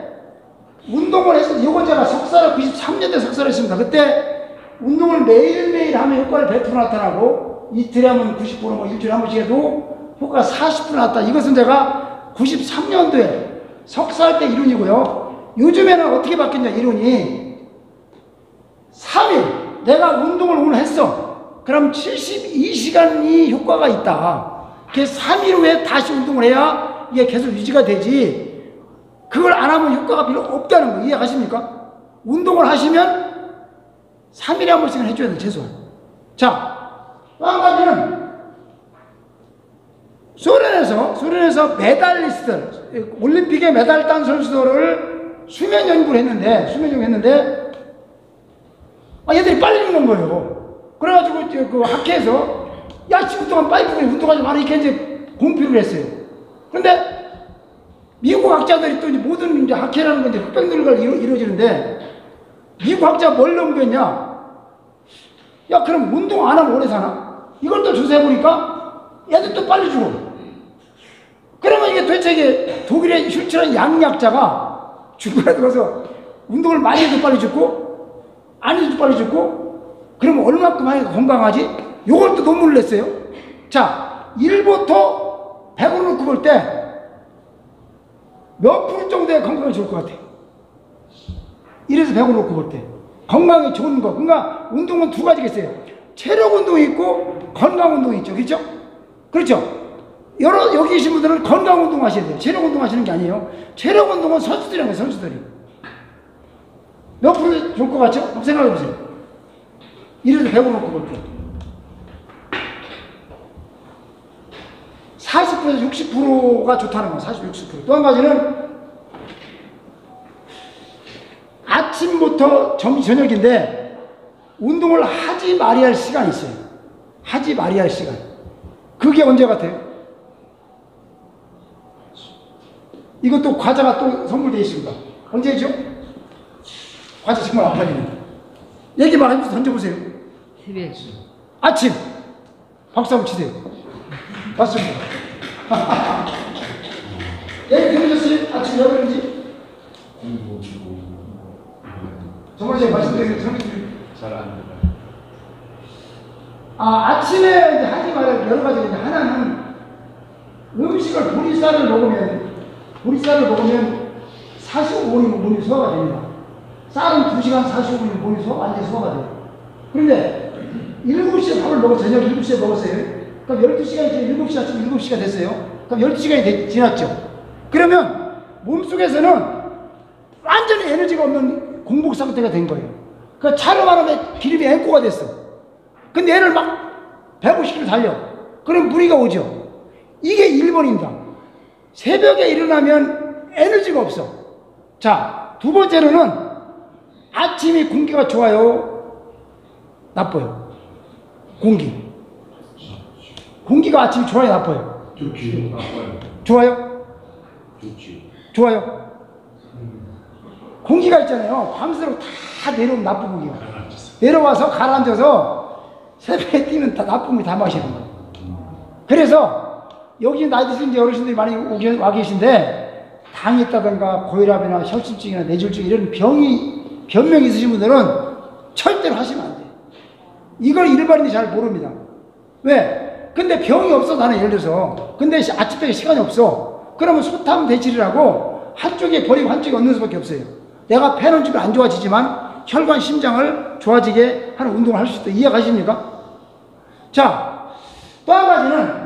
이건 제가 93년대 석사를 했습니다. 그때 운동을 매일매일 하면 효과를 100% 나타나고 이틀에 하면 90%, 뭐 일주일에 한 번씩 해도 효과가 40% 나타나. 이것은 제가 93년도에 석사할 때 이론이고요. 요즘에는 어떻게 바뀌었냐 이론이 3일 내가 운동을 오늘 했어. 그럼 72시간이 효과가 있다. 그래서 3일 후에 다시 운동을 해야 이게 계속 유지가 되지. 그걸 안 하면 효과가 별로 없다는 거 이해하십니까? 운동을 하시면 3일에 한 번씩은 해줘야 돼 최소한. 자, 또 한 가지는 소련에서 메달리스트 올림픽에 메달 딴 선수들을 수면 연구를 했는데 얘들이 빨리 죽는 거예요. 그래가지고 그 학회에서 야 지금 동안 빨리 죽어 운동하지 마라 이렇게 이제 공표를 했어요. 그런데 미국 학자들이 또 이제 모든 이제 학회라는 건 이제 흑백들과 이루어지는데 미국 학자가 뭘 넘겼냐? 야 그럼 운동 안 하면 오래 사나? 이걸 또 조사해보니까 얘들 또 빨리 죽어. 그러면 이게 도대체 이게 독일의 슐츠라는 양약자가 죽어야 들어서 운동을 많이 해도 빨리 죽고 안 해도 빨리 죽고 그러면 얼마큼 하니까 건강하지? 요걸 또 논문을 냈어요. 자 1부터 100으로 놓고 볼 때 몇 프로 정도의 건강이 좋을 것 같아요? 1에서 100으로 놓고 볼 때 건강에 좋은 거. 그러니까 운동은 두 가지가 있어요. 체력 운동이 있고 건강 운동이 있죠. 그렇죠? 그렇죠? 여기 계신 분들은 건강 운동 하셔야 돼요. 체력 운동 하시는 게 아니에요. 체력 운동은 선수들이 하는 거예요. 선수들이. 몇 프로 좋을 것 같죠? 한번 생각해 보세요. 1에서 100으로 놓고 볼 때 40%에서 60%가 좋다는 거예요. 40, 60%. 또 한 가지는 아침부터 저녁인데 운동을 하지 말아야 할 시간이 있어요. 하지 말아야 할 시간. 그게 언제 같아요? 이것도 과자가 또 선물되어 있습니다. 언제죠? 과자 정말 안 팔리는. 얘기만 해서 던져보세요. 새벽. 아침. 박수 한번 치세요. 맞습니다. 얘기 들으셨어요? 아침 몇 시인지? 정말 제가 말씀드리는 잘안 들어요. 아침에 이제 하지 말아야 여러 가지가 있는데 하나는 음식을 보리쌀을 먹으면 45분이면 몸이 소화가 됩니다. 쌀은 2시간 45분이면 몸이 완전히 소화가 돼요. 그런데 7시에 밥을 저녁 7시에 먹었어요. 그럼 12시간이 지금 7시 아침 7시가 됐어요. 그럼 12시간이 지났죠. 그러면 몸속에서는 완전히 에너지가 없는 공복 상태가 된 거예요. 그 차로 말하면 기름이 앵꼬가 됐어. 근데 얘를 막 150km 달려. 그럼 무리가 오죠. 이게 1번입니다. 새벽에 일어나면 에너지가 없어. 자, 두 번째로는 아침이 공기가 좋아요? 나빠요? 공기가 아침이 좋아요? 나빠요? 좋지. 나빠요. 좋아요? 좋지. 좋아요? 공기가 있잖아요. 밤새도록 다 내려오면 나쁜 공기가. 내려와서 가라앉아서 새벽에 뛰면 다 나쁜 공기 다 마시는 거예요. 그래서 여기 나이 드신 이제 어르신들이 많이 와 계신데 당이 있다든가 고혈압이나 혈심증이나 뇌졸중 이런 변명이 있으신 분들은 절대로 하시면 안 돼요. 이걸 일반인이 잘 모릅니다. 왜? 근데 병이 없어 나는 예를 들어서. 근데 아침에 시간이 없어. 그러면 소탐 대치를 하고 한쪽에 버리고 한쪽에 얻는 수밖에 없어요. 내가 폐는 좀 안 좋아지지만 혈관 심장을 좋아지게 하는 운동을 할 수 있다. 이해가십니까? 자, 또 한 가지는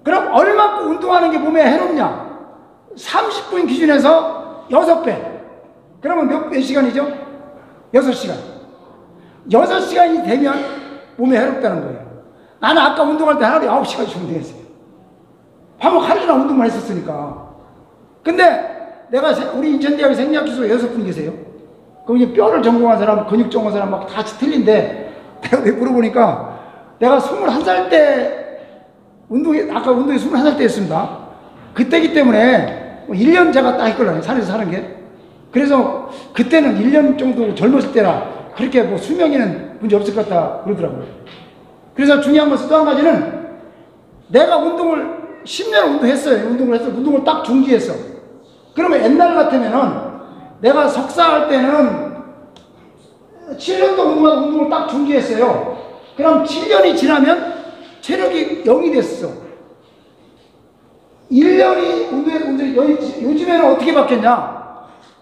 그럼 얼마큼 운동하는 게 몸에 해롭냐? 30분 기준에서 6배. 그러면 몇 시간이죠? 6시간. 6시간이 되면 몸에 해롭다는 거예요. 나는 아까 운동할 때 하루에 9시간 운동했어요. 하루나 운동만 했었으니까. 근데 내가 우리 인천대학에 생리학기수가 6분 계세요. 그럼 이제 뼈를 전공한 사람, 근육 전공한 사람 막 같이 틀린데 내가 왜 물어보니까 내가 21살 때 아까 운동이 21살 때였습니다. 그때기 때문에 1년 제가 딱 했거든요. 산에서 사는 게. 그래서 그때는 1년 정도 젊었을 때라 그렇게 뭐 수명에는 문제 없을 것 같다 그러더라고요. 그래서 중요한 것은 또 한 가지는 내가 운동을 10년을 운동했어요. 운동을 딱 중지했어. 그러면 옛날 같으면은 내가 석사할 때는 7년 동안 운동을 딱 중지했어요. 그럼 7년이 지나면 체력이 0이 됐어. 1년이 요즘에는 어떻게 바뀌었냐?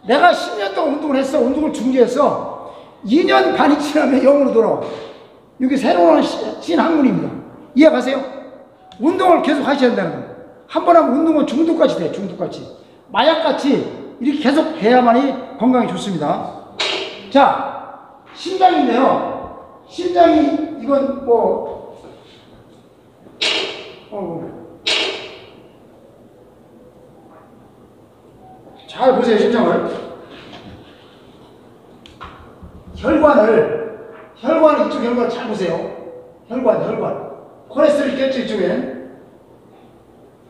내가 10년 동안 운동을 했어. 운동을 중지했어. 2년 반이 지나면 0으로 돌아와. 이게 새로운 신학문입니다. 이해가세요? 운동을 계속 하셔야 된다는 거예요. 한 번 하면 운동은 중독같이 돼. 중독같이. 마약같이 이렇게 계속 해야만이 건강에 좋습니다. 자, 심장인데요. 심장이 이건 잘 보세요. 심장을. 혈관을 이쪽 혈관을 잘 보세요. 혈관. 콜레스테롤 꼈죠 이쪽엔.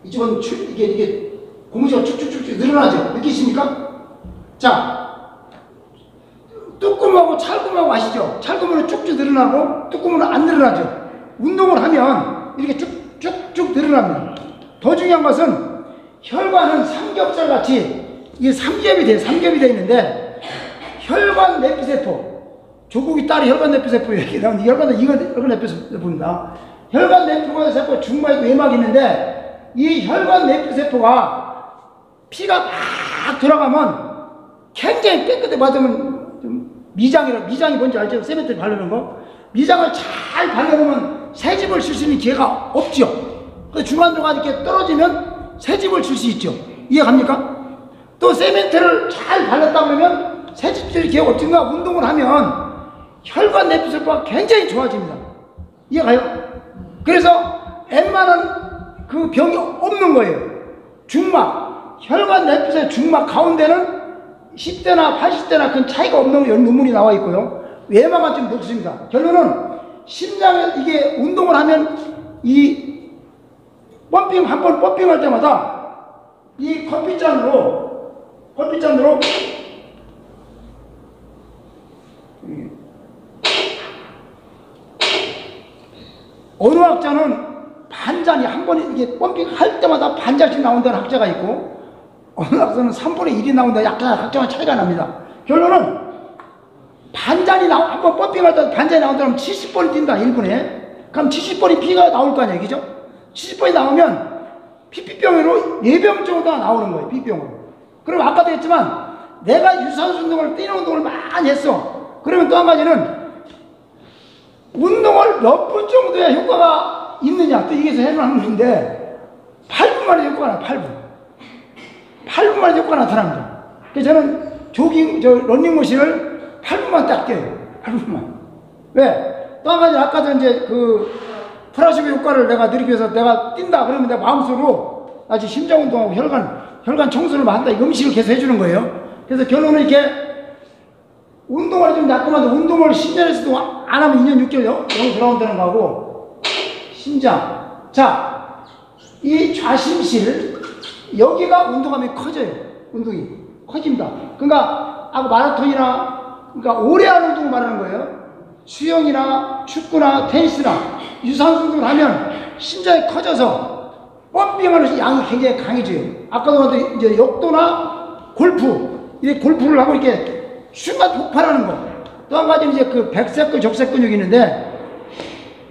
이쪽은 이게 고무지가 축축축 늘어나죠. 느끼십니까? 자, 뚜껑하고 찰구하고 아시죠? 찰구는 쭉쭉 늘어나고 뚜껑은 안 늘어나죠. 운동을 하면 이렇게 쭉쭉쭉 늘어납니다. 더 중요한 것은 혈관은 삼겹살 같이 이게 삼겹이 되어 있는데 혈관 내피세포, 조국이 딸이 혈관 내피세포 이렇게 나오는 혈관 내피세포입니다. 혈관 내피세포 중막이고 외막이 있는데 이 혈관 내피세포가 피가 막 들어가면 굉장히 깨끗하게 맞으면 미장이 뭔지 알죠? 세멘트 바르는 거. 미장을 잘 바르면 새집을 칠 수 있는 기회가 없죠. 그 중간중간 이렇게 떨어지면 새집을 칠 수 있죠. 이해갑니까? 또 세멘트를 잘 발랐다 그러면 새집 칠 기회가 없지만 운동을 하면 혈관 내피세포가 굉장히 좋아집니다. 이해가요? 그래서 웬만한 그 병이 없는 거예요. 중막, 혈관 내피세포 중막 가운데는 10대나 80대나 그 차이가 없는 논문이 나와 있고요. 외막은 좀 높습니다. 결론은 심장에 이게 운동을 하면 이 한 번 펌핑할 때마다 이 커피잔으로 어느 학자는 반잔이 한 번에 이게 펌핑할 때마다 반잔씩 나온다는 학자가 있고 어느 학자는 3분의 1이 나온다. 약간 학자와 차이가 납니다. 결론은 반잔이 한번 펌핑할 때 반잔이 나온다면 70번이 뛴다. 1분에. 그럼 70번이 피가 나올 거 아니에요. 그죠? 70번이 나오면 피피병으로 4병 정도가 나오는 거예요. 피병으로. 그럼 아까도 했지만 내가 유산소 운동을 뛰는 운동을 많이 했어. 그러면 또 한 가지는 운동을 몇 분 정도야 효과가 있느냐. 또 이게서 해놓은 건데 8분 만에 효과가 나. 8분 만에 효과가 나타납니다. 그래서 저는 러닝머신을 8분만 딱 깨요. 8분만. 왜? 또 한 가지 아까도 이제 플라시보 효과를 내가 느끼기 위해서 내가 뛴다 그러면 내가 마음속으로 아직 심장 운동하고 혈관 청소를 한다. 음식을 계속 해주는 거예요. 그래서 결론은 이렇게 운동을 좀 약간만 운동을 10년에서도 안 하면 2년 6개월 영 돌아온다는 거하고 심장. 자, 이 좌심실 여기가 운동하면 커져요. 운동이 커집니다. 그러니까 아까 마라톤이나 그러니까 오래 하는 운동을 말하는 거예요. 수영이나 축구나 테니스나 유산소 운동을 하면 심장이 커져서 펌핑하는 양이 굉장히 강해져요. 아까도 말했던 이제 역도나 골프, 이 골프를 하고 이렇게 순간 폭발하는 거. 또 한 가지는 이제 그 백색근, 적색근육이 있는데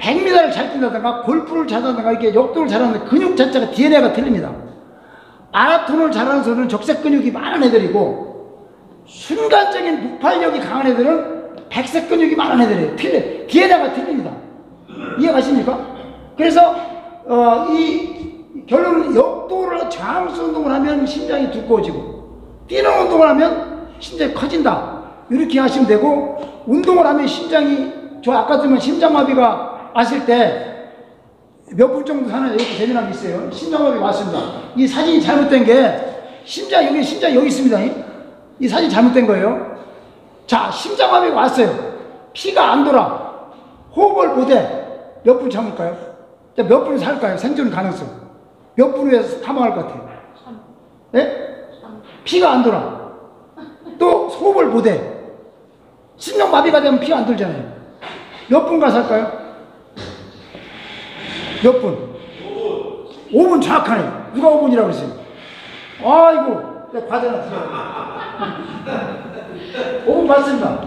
100m를 잘 뛴다든가 골프를 잘하다가 이렇게 역도를 잘하는 근육 자체가 DNA가 틀립니다. 마라톤을 잘하는 사람은 적색근육이 많은 애들이고 순간적인 폭발력이 강한 애들은 백색근육이 많은 애들이에요. 틀려. DNA가 틀립니다. 이해가십니까? 그래서 이 결론은 역도를 장수 운동을 하면 심장이 두꺼워지고 뛰는 운동을 하면 심장이 커진다. 이렇게 하시면 되고 운동을 하면 심장이 저 아까 들으면 심장마비가 왔을 때 몇 분 정도 사는 이렇게 재미난 게 있어요. 심장마비 왔습니다. 이 사진이 잘못된 게 심장 여기 있습니다. 이 사진 잘못된 거예요. 자, 심장마비가 왔어요. 피가 안 돌아. 호흡을 못해. 몇 분 참을까요? 몇 분 살까요? 생존 가능성. 몇 분 후에 사망할 것 같아요? 네? 피가 안 돌아. 또 호흡을 못해. 심장마비가 되면 피가 안 돌잖아요. 몇 분간 살까요? 몇 분? 5분 정확하네. 누가 5분이라고 그랬어요? 아이고, 내가 과자 하나 드려야 5분 맞습니다.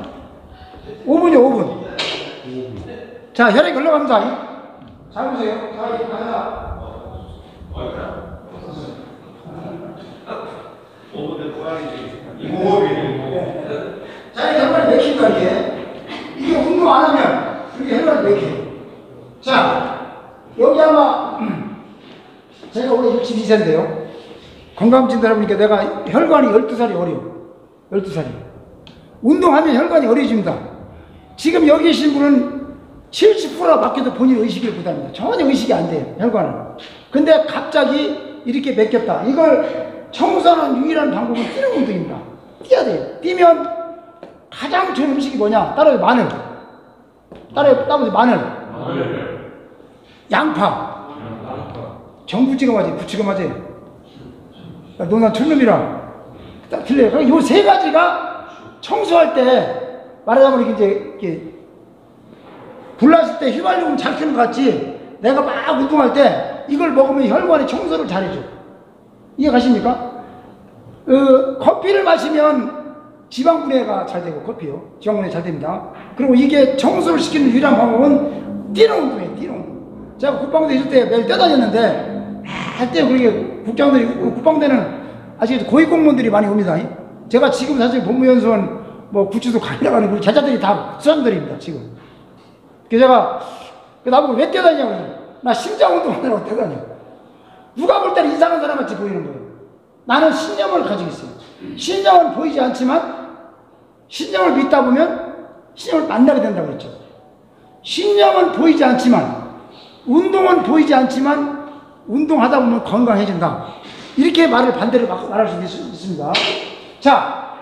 5분이요, 5분. 자, 혈액이 흘러갑니다. 잘 보세요. 자, 이거 과자. 5분의 고양이지. 이공업이. 자, 이게 혈관이 맥힌다, 이게 운동 안 하면, 그게 혈관이 맥혀. 자, 여기 아마, 제가 올해 62세인데요. 건강진단 해보니까 내가 혈관이 12살이 어려요. 12살이. 운동하면 혈관이 어려집니다. 지금 여기 계신 분은 70%가 바뀌어도 본인 의식을 못합니다. 전혀 의식이 안 돼요, 혈관은. 근데 갑자기 이렇게 맥혔다. 이걸 청소하는 유일한 방법은 뛰는 운동입니다. 뛰어야 돼요. 뛰면 가장 좋은 음식이 뭐냐? 따라요, 마늘. 따라보세요, 마늘. 양파. 정부 찍어맞지, 부치가맞지. 너난 촌놈이라. 딱 틀려요. 그러니까 요 세 가지가 청소할 때, 말하자면 이렇게 불났을 때 휘발유는 잘 켜는 것 같지, 내가 막 운동할 때 이걸 먹으면 혈관이 청소를 잘해줘. 이해 가십니까? 커피를 마시면 지방분해가 잘 되고, 커피요. 지방분해 잘 됩니다. 그리고 이게 청소를 시키는 유일한 방법은 뛰는 운동이에요, 뛰는 운동. 제가 국방대 있을 때 매일 뛰어다녔는데, 할 때 그렇게 국방대는 아직 고위공무원들이 많이 옵니다. 제가 지금 사실 복무연수원, 구치소 가려가는 우리 제자들이 다 수장들입니다, 지금. 그래서 제가, 나보고 왜 뛰어다니냐고. 나 심장 운동하느라고 뛰어다녀. 누가 볼 때는 이상한 사람 같이 보이는 거예요. 나는 신념을 가지고 있어요. 신념은 보이지 않지만, 신념을 믿다 보면 신념을 만나게 된다고 그랬죠. 신념은 보이지 않지만, 운동은 보이지 않지만, 운동하다 보면 건강해진다. 이렇게 반대로 말할 수 있습니다. 자,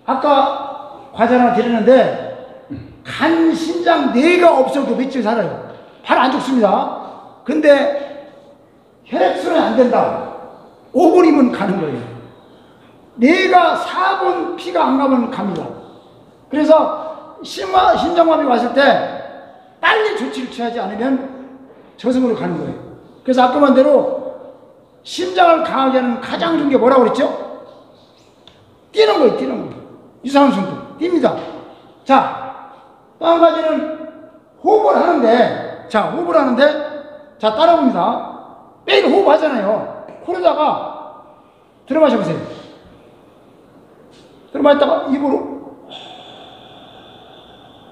아까 과자 하나 드렸는데, 간, 심장, 뇌가 없어도 며칠 살아요. 발 안 죽습니다. 근데 혈액순환이 안 된다. 5분이면 가는 거예요. 뇌가 4분 피가 안 가면 갑니다. 그래서 심장마비 왔을 때 빨리 조치를 취하지 않으면 저승으로 가는 거예요. 그래서 아까 말대로 심장을 강하게 하는 가장 좋은 게 뭐라고 그랬죠? 뛰는 거예요, 뛰는 거. 유산소 운동. 뜁니다. 자, 또 한 가지는 호흡을 하는데, 자, 따라봅니다. 매일 호흡 하잖아요. 코로다가 들어 마셔보세요. 들어 마셨다가 입으로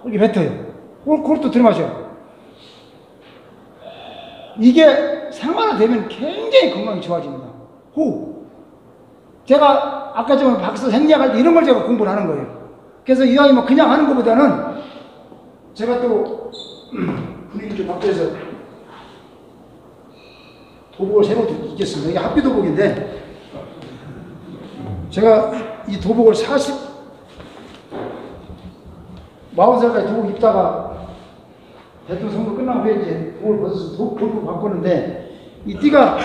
이렇게 뱉어요. 코로 또 들어 마셔요. 이게 생활화되면 굉장히 건강이 좋아집니다. 호흡. 제가 아까 전에 박사 생리학할 때 이런 걸 제가 공부를 하는 거예요. 그래서 이왕이 그냥 하는 것보다는 제가 또 분위기 좀 바꿔서 도복을 새로 입겠습니다. 이게 합비 도복인데 제가 이 도복을 40살까지 도복 입다가 대통령 선거 끝나고 후에 이제 도복을 벗어서 도복 바꾸는데 이 띠가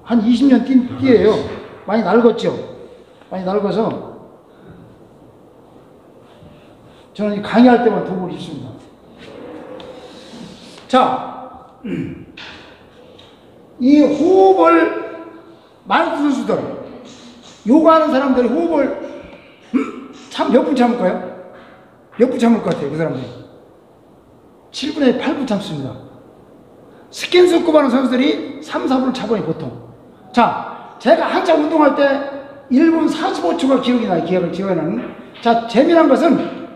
한 20년 띠예요. 많이 낡았죠. 많이 낡아서 저는 강의할 때만 도복을 입습니다. 자, 이 호흡을 마라톤 선수들, 요가하는 사람들이 호흡을 몇 분 참을까요? 몇 분 참을 것 같아요, 그 사람들이? 7분에 8분 참습니다. 스킨스쿠버 하는 선수들이 3, 4분을 차버려요, 보통. 자, 제가 한참 운동할 때 1분 45초가 기록이 나요, 기억이 나는. 자, 재미난 것은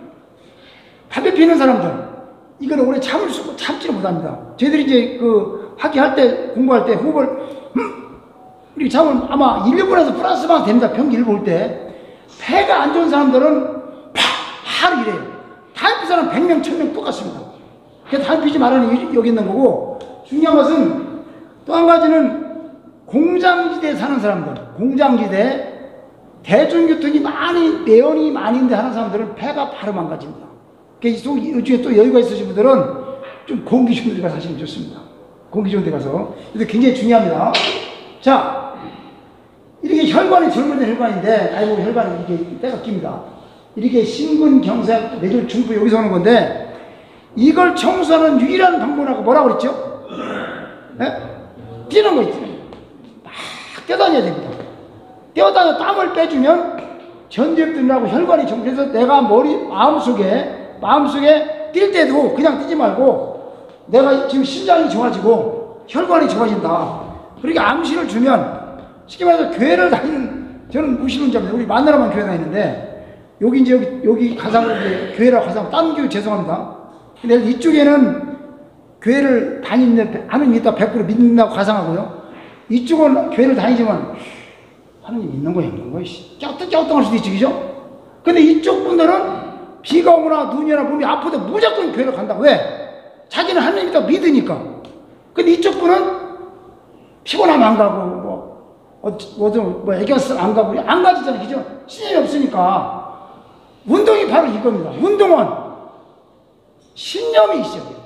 담배 피는 사람들, 이거는 오래 참지를 못합니다. 저희들이 이제 학기할 때, 공부할 때 호흡을, 이렇게 참으면 아마 1분에서 플러스만 됩니다. 평균 일부 올 때. 폐가 안 좋은 사람들은 하루 이래요. 담배 피는 사람 100명, 1000명 똑같습니다. 그래서 담배 피지 말라는 여기 있는 거고, 중요한 것은 또 한 가지는 공장지대에 사는 사람들, 공장지대, 대중교통이 매연이 많이 있는데 하는 사람들은 폐가 바로 망가집니다. 그래서 이 중에 또 여유가 있으신 분들은 좀 공기 좋은 데 가서 하시면 좋습니다. 공기 좋은 데 가서. 이거 굉장히 중요합니다. 자, 이렇게 혈관이 젊어진 혈관인데, 아이고, 혈관이 이렇게 때가 낍니다. 이렇게 심근경색, 뇌졸, 중부 여기서 오는 건데, 이걸 청소하는 유일한 방법이라고 뭐라고 그랬죠? 네? 뛰는 거 있죠. 막 뛰어다녀야 됩니다. 뛰어다녀 땀을 빼주면 전두엽들하고 혈관이 그래서 내가 마음속에 뛸 때도 그냥 뛰지 말고 내가 지금 심장이 좋아지고 혈관이 좋아진다. 그러니까 암시를 주면 쉽게 말해서 교회를 다니는 저는 무신론자입니다. 우리 마누라만 교회 다니는데 여기 이제 여기 가상으로 이제 교회라고 가상 딴 교회 죄송합니다. 근데 이쪽에는 교회를 다니는데 하느님 있다 100% 믿는다고 가상하고요. 이쪽은 교회를 다니지만 하느님 있는 거야 없는 거야 쩌뚱할 수도 있지 그죠? 근데 이쪽 분들은 비가 오거나 눈이 오나 몸이 아프도 무조건 교회를 간다고. 왜? 자기는 하느님 있다 믿으니까. 근데 이쪽 분은 피곤하면 안 가고 애교스 안 가고 안 가지잖아요 그죠? 신념이 없으니까. 운동이 바로 이겁니다. 운동은 신념이 있어야 돼요.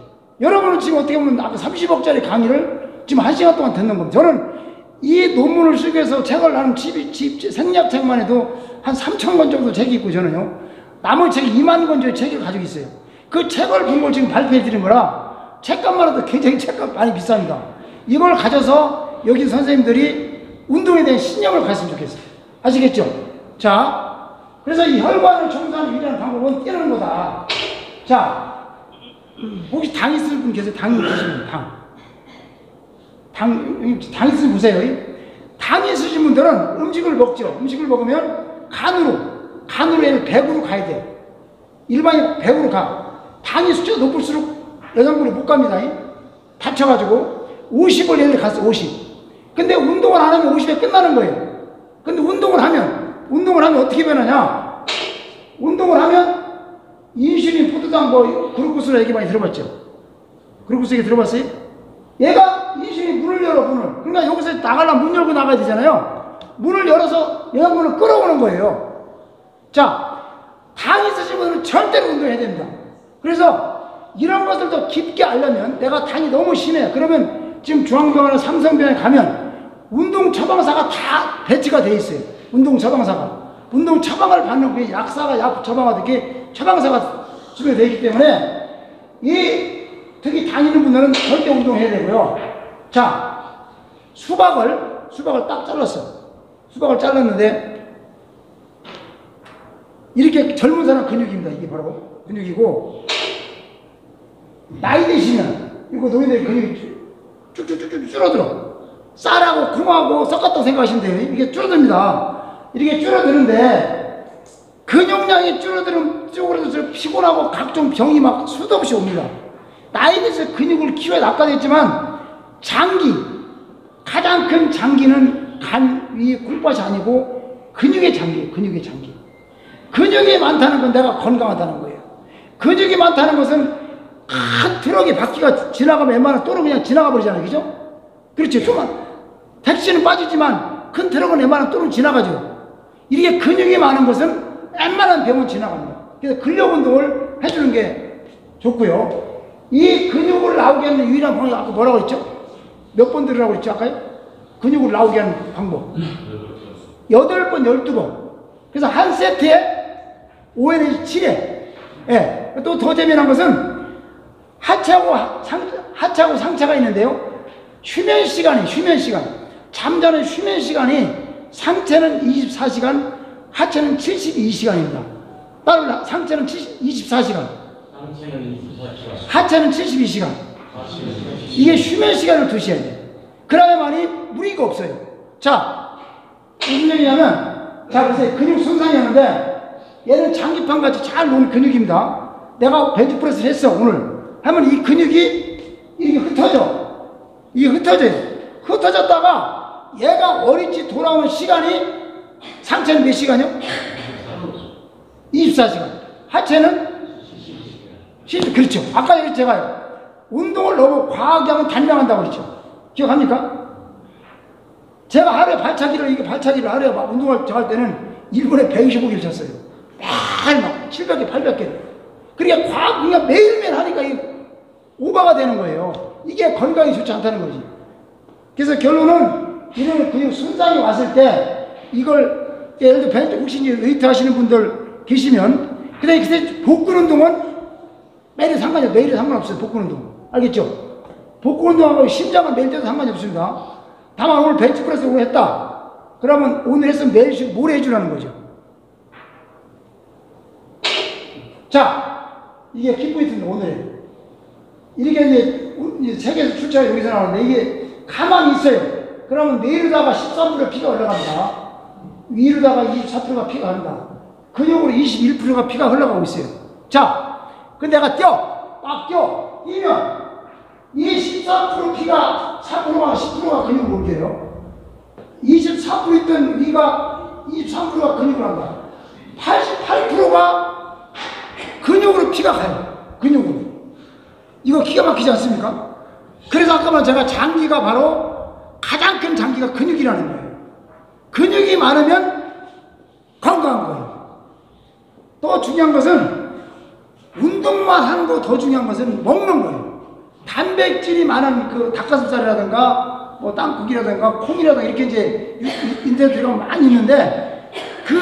여러분은 지금 어떻게 보면 아까 30억짜리 강의를 지금 1시간 동안 듣는 겁니다. 저는 이 논문을 쓰기 위해서 책을 한 생략책만 해도 한 3,000권 정도 책이 있고 저는요. 나머지 책이 2만 권 정도 책을 가지고 있어요. 그 책을 본 걸 지금 발표해 드린 거라 책값만 해도 굉장히 책값 많이 비쌉니다. 이걸 가져서 여기 선생님들이 운동에 대한 신념을 가졌으면 좋겠어요. 아시겠죠? 자, 그래서 이 혈관을 청소하는 유일한 방법은 뛰는 거다. 자, 혹시 당 있을 분 계세요? 당 있으시면 당 있으면 보세요. 당이 있으신 분들은 음식을 먹죠. 음식을 먹으면 간으로 배구로 가야 돼요. 일반인 배구로 가. 당이 숫자가 높을수록 여성분이 못 갑니다. 다쳐가지고 50을 예를 갔어. 50. 근데 운동을 안 하면 50에 끝나는 거예요. 근데 운동을 하면 어떻게 변하냐? 운동을 하면 인슐린, 포도당, 글루코스를 얘기 많이 들어봤죠? 글루코스 얘기 들어봤어요? 얘가 인슐린 문을 열어, 문을. 그러니까 여기서 나가려면 문 열고 나가야 되잖아요. 문을 열어서 영양분을 끌어오는 거예요. 자, 당이 있으신 분은 절대로 운동해야 됩니다. 그래서 이런 것들도 깊게 알려면 내가 당이 너무 심해. 그러면 지금 중앙병원이나 삼성병원에 가면 운동 처방사가 다 배치가 돼 있어요. 운동 처방사가. 운동 처방을 받는 그 약사가 약 처방하듯이 이렇게 처방사가 준비되어 있기 때문에 특히 다니는 분들은 절대 운동해야 되고요. 자, 수박을 딱 잘랐어요. 수박을 잘랐는데 이렇게 젊은 사람 근육입니다. 이게 바로 근육이고 나이 드시면 이거 노인들 근육이 쭉쭉쭉쭉 줄어들어. 쌀하고 콩하고 섞었다고 생각하시면 돼요. 이게 줄어듭니다. 이렇게 줄어드는데 근육량이 줄어드는 쪽으로 피곤하고 각종 병이 막 수도 없이 옵니다. 나이 들어서 근육을 키워야 낙관했지만 가장 큰 장기는 간 위 굴밭이 아니고 근육의 장기예요. 근육의 장기. 근육이 많다는 건 내가 건강하다는 거예요. 근육이 많다는 것은 큰 트럭에 바퀴가 지나가면 웬만한 또는 그냥 지나가 버리잖아요. 그죠? 그렇죠. 조금만 택시는 빠지지만 큰 트럭은 웬만한 또는 지나가죠. 이렇게 근육이 많은 것은 웬만한 병은 지나갑니다. 그래서 근력 운동을 해주는 게 좋고요. 이 근육을 나오게 하는 유일한 방법이 아까 뭐라고 했죠? 몇 번 들으라고 했죠? 아까요? 근육을 나오게 하는 방법. 8번, 12번. 그래서 한 세트에 5회 내지 7회. 예. 또 더 재미난 것은 하체하고 상체가 있는데요. 휴면 시간. 잠자는 휴면 시간이 상체는 24시간, 하체는 72시간입니다. 따로 상체는 24시간. 하체는 72시간. 이게 휴면 시간을 두셔야 돼요. 그래야만이 무리가 없어요. 자, 무슨 얘기냐면, 자, 보세요. 근육 손상이었는데, 얘는 장기판 같이 잘 놓은 근육입니다. 내가 벤치프레스를 했어, 오늘. 하면 이 근육이 이렇게 흩어져. 이게 흩어져요. 흩어졌다가 얘가 어린지 돌아오는 시간이 상체는 몇 시간이요? 24시간. 하체는? 그렇죠. 아까 얘기 제가요. 운동을 너무 과하게 하면 단명한다고 그랬죠. 기억합니까? 제가 하루에 발차기를 하루에 막 운동을 할 때는 1분에 125개를 쳤어요. 매일 막 700개, 800개. 그러니까 그냥 매일매일 하니까 오버가 되는 거예요. 이게 건강에 좋지 않다는 거지. 그래서 결론은 이런 근육 손상이 왔을 때 이걸 예를 들어 벤치 혹시 이제 웨이트 하시는 분들 계시면 그때 복근 운동은 매일 상관없어요. 복근 운동. 알겠죠? 복근 운동하고 심장은 매일 때도 상관이 없습니다. 다만 오늘 벤치프레스 오늘 했다. 그러면 오늘 했으면 내일 모레 해주라는 거죠. 자, 이게 키포인트입니다. 오늘 이렇게 이제 세계에서 출처가 여기서 나오는데 이게 가만히 있어요. 그러면 뇌로다가 13% 피가 올라갑니다. 위로다가 24%가 피가 흐른다. 근육으로 21%가 피가 흘러가고 있어요. 자, 근데 내가 막 뛰면 이 13% 피가 4%가 10%가 근육을 옮겨요. 24% 있던 위가 23%가 근육을 한다. 88%가 근육으로 피가 가요. 근육으로. 이거 기가 막히지 않습니까? 그래서 아까 제가 장기가 바로 가장 큰 장기가 근육이라는 거예요. 근육이 많으면 건강한 거예요. 또 중요한 것은 운동만 하는 거 더 중요한 것은 먹는 거예요. 단백질이 많은 그 닭가슴살이라든가 뭐 땅콩이라든가 콩이라든가 이렇게 이제 인터넷 들어가면 많이 있는데 그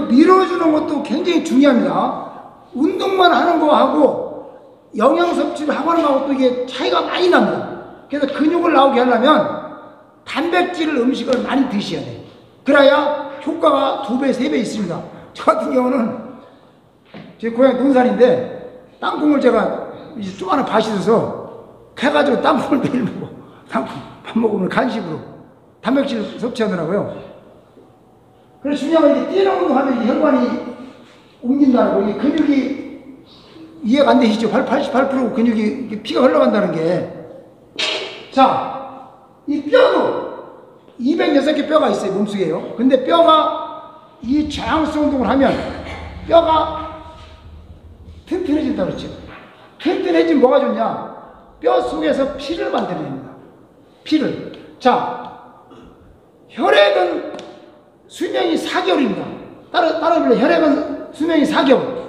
밀어주는 것도 굉장히 중요합니다. 운동만 하는 거하고 영양 섭취를 하고 하는 거하고 또 이게 차이가 많이 납니다. 그래서 근육을 나오게 하려면 단백질 음식을 많이 드셔야 돼요. 그래야 효과가 2배, 3배 있습니다. 저 같은 경우는 제 고향 논산인데 땅콩을 제가 이제 조그마한 밭이 있어서 해가지고 땅콩을 매일 먹어. 땅콩 밥 먹으면 간식으로 단백질 섭취하더라고요. 그래서 중요한 건 이게 뛰는 운동하면 혈관이 옮긴다는 거. 이게 근육이 이해가 안 되시죠? 88% 근육이 피가 흘러간다는 게. 자, 이 뼈도 206개 뼈가 있어요. 몸속에요. 근데 뼈가 이 저항성 운동을 하면 뼈가 튼튼해진다고 그랬죠. 튼튼해지면 뭐가 좋냐? 뼈 속에서 피를 만들어냅니다. 피를. 자, 혈액은 수명이 4개월입니다. 따로 불러 혈액은 수명이 4개월.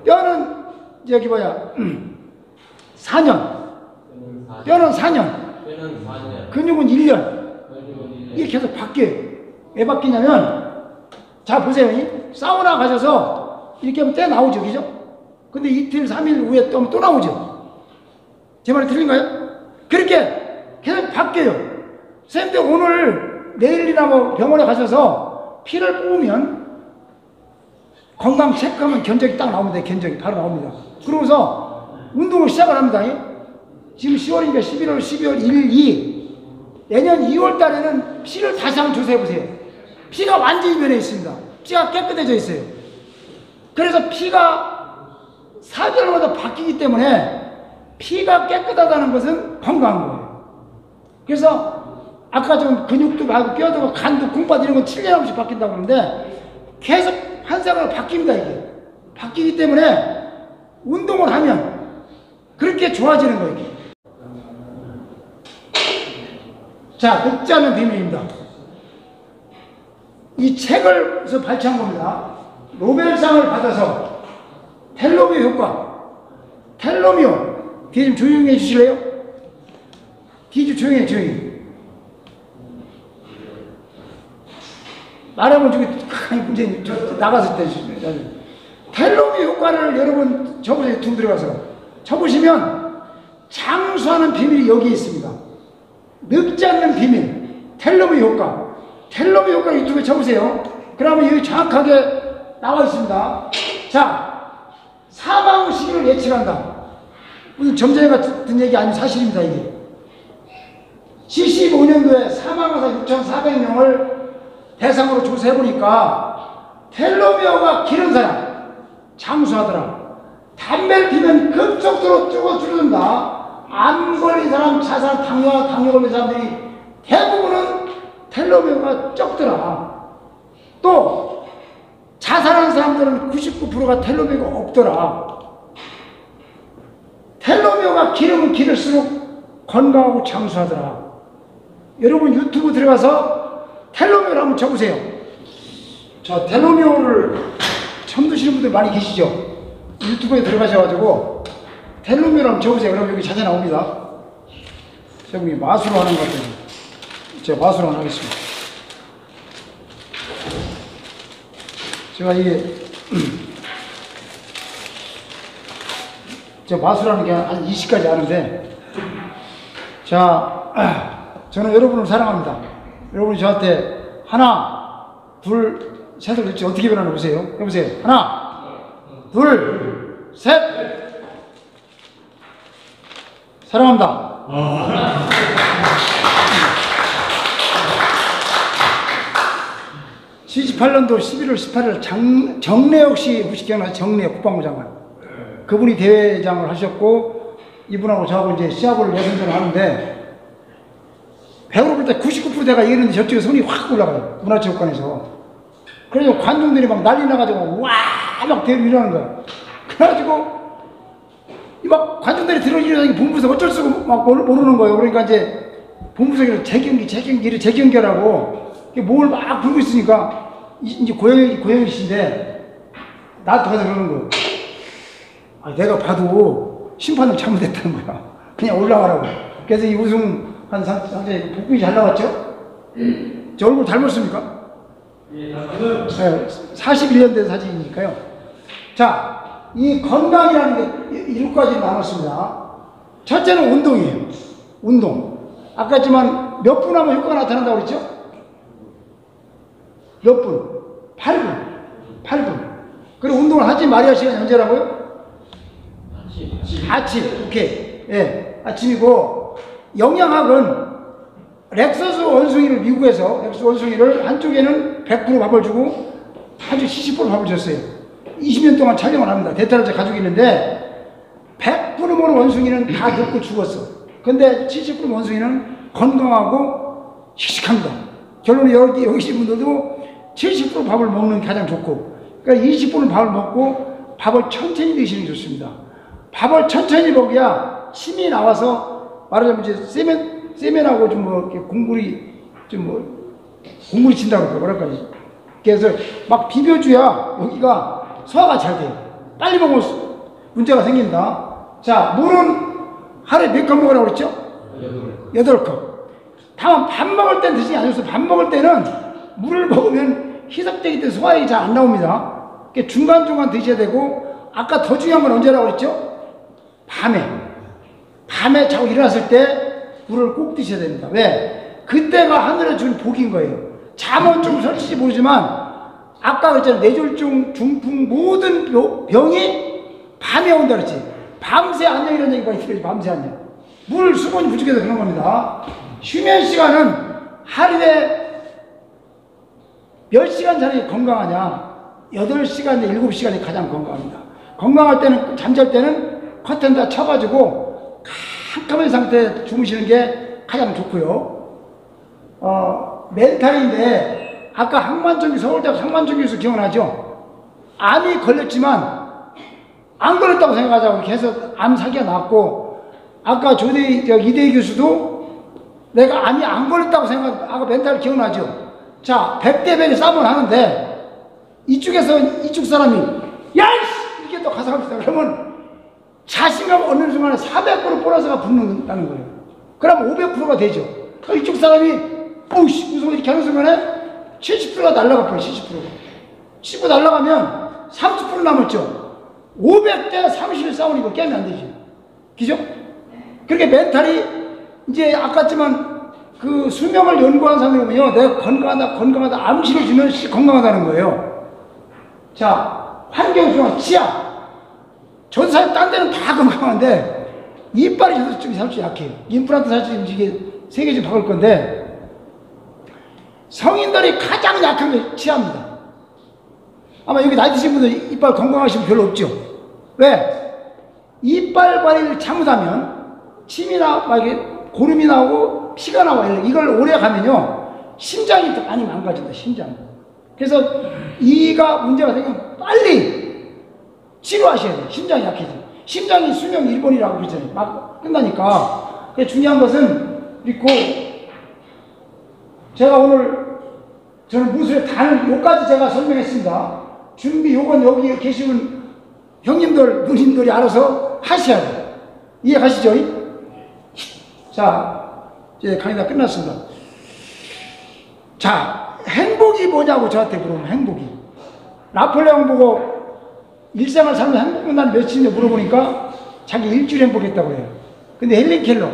뼈는 저기 4년. 뼈는 4년. 근육은 1년. 이게 계속 바뀌어요. 왜 바뀌냐면, 자 보세요. 사우나 가셔서 이렇게 하면 때 나오죠, 그죠? 근데 이틀, 3일 후에 또 나오죠. 제 말이 틀린가요? 그렇게 계속 바뀌어요. 선생님들 오늘 내일이나 뭐 병원에 가셔서 피를 뽑으면 건강 체크하면 견적이 딱 나옵니다. 견적이 바로 나옵니다. 그러고서 운동을 시작을 합니다. 지금 10월이니까 11월, 12월, 1, 2 내년 2월 달에는 피를 다시 한번 조사해 보세요. 피가 완전히 변해 있습니다. 피가 깨끗해져 있어요. 그래서 피가 4개월마다 바뀌기 때문에 피가 깨끗하다는 것은 건강한 거예요. 그래서 아까 좀 근육도 말고 뼈도 간도 궁팥 이런 건 7년에 한 번씩 바뀐다고 그러는데 계속 한 사람으로 바뀝니다. 이게 바뀌기 때문에 운동을 하면 그렇게 좋아지는 거예요. 이게. 자, 늙지 않는 비밀입니다. 이 책을 발췌한 겁니다. 노벨상을 받아서 텔로미어 효과. 텔로미어. 뒤에 좀 조용히 해주실래요? 뒤에 좀 조용히 해, 조용히. 말하면 저기 문제 나갔을 때 텔로미어 효과를 여러분 쳐보세요. 유튜브 들어가서 쳐보시면 장수하는 비밀이 여기에 있습니다. 늙지 않는 비밀, 텔로미어 효과. 텔로미어 효과 유튜브에 쳐보세요. 그러면 여기 정확하게 나와 있습니다. 자, 사망 시기를 예측한다. 무슨 점쟁이 같은 얘기 아니면 사실입니다. 이게 75년도에 사망하사 6,400명을 대상으로 조사해보니까 텔로미어가 길은 사람 장수하더라. 담배를 피면 급속도로 줄어든다. 암 걸린 사람, 자살, 당뇨 걸린 사람들이 대부분은 텔로미어가 적더라. 또 자살하는 사람들은 99%가 텔로미어가 없더라. 텔로미어가 길으면 길을수록 건강하고 장수하더라. 여러분 유튜브 들어가서 텔로미어를 한번 쳐보세요. 자, 텔로미어를 처음 드시는 분들 많이 계시죠? 유튜브에 들어가셔가지고 텔로미어를 한번 쳐보세요. 그럼 여기 자세 나옵니다. 제가 마술로 하는 것 같아요. 제가 마술로 하나 하겠습니다. 제가 이게 제가 마술하는 게 한 20가지 하는데, 자, 저는 여러분을 사랑합니다. 여러분이 저한테 하나, 둘, 셋을 넣지 어떻게 변하나 보세요. 해보세요. 하나, 둘, 셋. 사랑합니다. 78년도 11월 18일 정래역 씨 혹시 기억나요? 정래역 국방부 장관. 그분이 대회장을 하셨고 이분하고 저하고 이제 시합을 예선전을 하는데 배우를 볼 때 99%대가 이기는데 저쪽에 손이 확 올라가요. 문화체육관에서. 그래서 관중들이 막 난리 나가지고 와 막 대를 일어나는 거야. 그래가지고 막 관중들이 들어오려니 본부에서 어쩔 수가 막 모르는 거예요. 그러니까 이제 본부석에서 재경기라고 목을 막 불고 있으니까 이제 고영희씨인데 나한테 가서 그러는 거예요. 아, 내가 봐도 심판을 잘못했다는 거야. 그냥 올라가라고. 그래서 이 우승 한 상대 복근이 잘 나왔죠? 제 얼굴 닮았습니까? 네, 41년 된 사진이니까요. 자, 이 건강이라는 게 7가지 나눴습니다. 첫째는 운동이에요. 운동. 아까 했지만 몇 분 하면 효과가 나타난다고 그랬죠? 몇 분? 8분. 8분. 그리고 운동을 하지 말아야 시간이 언제라고요? 아침. 오케이. 예. 아침이고, 영양학은 렉서스 원숭이를 미국에서 렉서스 원숭이를 한쪽에는 100% 밥을 주고 한쪽 70% 밥을 줬어요. 20년 동안 촬영을 합니다. 대탈자 가족이 있는데 100% 먹는 원숭이는 다 늙고 죽었어. 근데 70% 원숭이는 건강하고 씩씩합니다. 결론은 여기 계신 분들도 70% 밥을 먹는 게 가장 좋고, 그러니까 20%는 밥을 먹고 밥을 천천히 드시는 게 좋습니다. 밥을 천천히 먹어야 침이 나와서 말하자면 이제 세면하고 좀 뭐 이렇게 공물이 친다고 그럴까 뭐랄까. 그래서 막 비벼줘야 여기가 소화가 잘 돼요. 빨리 먹으면 문제가 생긴다. 자, 물은 하루에 몇 컵 먹으라고 그랬죠? 8컵. 다만 밥 먹을 때는 드시지 않으셔서 밥 먹을 때는 물을 먹으면 희석되기 때문에 소화액이 잘 안 나옵니다. 그러니까 중간중간 드셔야 되고, 아까 더 중요한 건 언제라고 그랬죠? 밤에 자고 일어났을 때 물을 꼭 드셔야 됩니다. 왜? 그때가 하늘에 준 복인 거예요. 잠은 좀 설치지 모르지만 아까 그랬잖아요. 뇌졸중, 중풍 모든 병이 밤에 온다 그랬지. 밤새 안녕 이런 얘기가 있어요. 밤새 안녕. 물 수분이 부족해서 그런 겁니다. 쉬면 시간은 하루에 몇 시간 자는 게 건강하냐? 8시간, 7시간이 가장 건강합니다. 건강할 때는, 잠잘 때는 커튼 다 쳐가지고 캄캄한 상태에 주무시는 게 가장 좋고요. 멘탈인데, 아까 항만종기, 서울대학 항만종기 교수 기억나죠? 암이 걸렸지만, 안 걸렸다고 생각하자고 이렇게 해서 암 사기가 났고, 아까 이대희 교수도 내가 암이 안 걸렸다고 생각, 아까 멘탈 기억나죠? 자, 100대 100이 싸움을 하는데, 이쪽에서 이쪽 사람이, 야! 이씨! 이렇게 또 가서 합시다. 그러면 자신감 얻는 순간에 400% 보너스가 붙는다는 거예요. 그럼 500%가 되죠. 그럼 이쪽 사람이, 오우씨! 무슨 이렇게 하는 순간에 70%가 날라가 버려요, 70%가. 70% 날라가면 30% 남았죠. 500대 30을 싸우니까 깨면 안 되지. 그죠? 그렇게 멘탈이, 이제 아까지만 그 수명을 연구한 사람이 보면요. 내가 건강하다, 암시를 주면 건강하다는 거예요. 자, 환경 중앙, 치아. 저도 사실 딴 데는 다 건강한데, 이빨이 저도 좀 살짝 약해요. 임플란트 사실 이게 3개 좀 박을 건데, 성인들이 가장 약한 게 치아입니다. 아마 여기 나이 드신 분들 이빨 건강하신 분 별로 없죠? 왜? 이빨 관리를 잘못하면 침이나 막 이게 고름이 나오고 피가 나와요. 이걸 오래 가면요 심장이 더 많이 망가진다. 심장. 그래서 이가 문제가 생기면 빨리 치료하셔야 돼요. 심장이 약해져. 심장이 수명 1번이라고 그러잖아요. 막 끝나니까. 그게 중요한 것은 그리고 제가 오늘 저는 무술에 다는 요까지 제가 설명했습니다. 준비 요건 여기 계시는 형님들, 누님들이 알아서 하셔야 돼요. 이해 가시죠? 자, 이제 강의 다 끝났습니다. 자, 행복이 뭐냐고 저한테 물어보면 행복이. 나폴레옹 보고 일생을 살면 행복은 난 며칠인지 물어보니까 자기 일주일 행복했다고 해요. 근데 헬린 켈러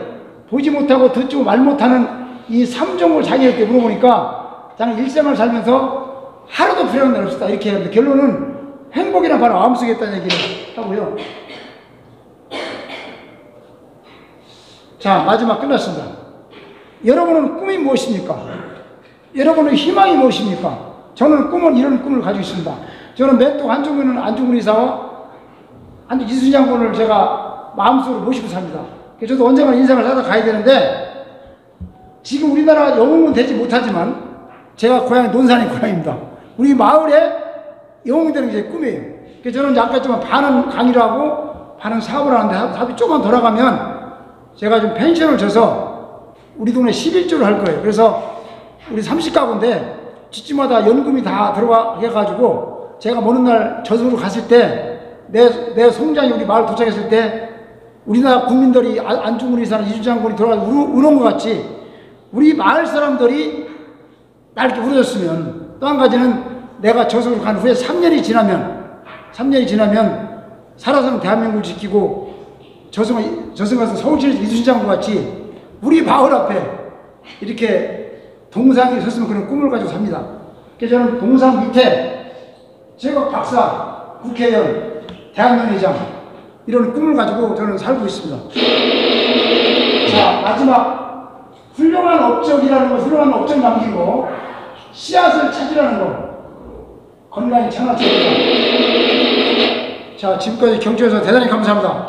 보지 못하고 듣지 말 못하는 이 3종을 자기한테 물어보니까 자기는 일생을 살면서 하루도 불행한 날 없었다 이렇게 하는데 결론은 행복이란 바로 마음속에 있다는 얘기를 하고요. 자, 마지막 끝났습니다. 여러분은 꿈이 무엇입니까? 여러분의 희망이 무엇입니까? 저는 꿈은 이런 꿈을 가지고 있습니다. 저는 멘토 안중근 이사와 이순신 장군을 제가 마음속으로 모시고 삽니다. 그래서 저도 언젠가 인생을 살다 가야 되는데 지금 우리나라 영웅은 되지 못하지만 제가 고향이 논산이 고향입니다. 우리 마을에 영웅이 되는 게 제 꿈이에요. 그래서 저는 아까 했지만 반은 강의를 하고 반은 사업을 하는데 사업이 조금만 돌아가면 제가 좀 펜션을 줘서 우리 동네 11조를 할 거예요. 그래서 우리 30가구인데 집집마다 연금이 다 들어가 해가지고 제가 먼 날 저승으로 갔을 때 내 송장이 우리 마을 도착했을 때 우리나라 국민들이 안중근 의사나 이순신 장군이 돌아가서 우는 것 같이 우리 마을 사람들이 날 이렇게 울어줬으면 또 한 가지는 내가 저승으로 간 후에 3년이 지나면 살아서는 대한민국을 지키고 저승 가서 서울시에서 이순신 장군 같이 우리 마을 앞에 이렇게 동상이 섰으면 그런 꿈을 가지고 삽니다. 그래서 저는 동상 밑에 제국 박사, 국회의원, 대학원회장 이런 꿈을 가지고 저는 살고 있습니다. 자, 마지막 훌륭한 업적이라는 거, 훌륭한 업적 남기고 씨앗을 찾으라는 거 건강이 창화입니다. 자, 지금까지 경주에서 대단히 감사합니다.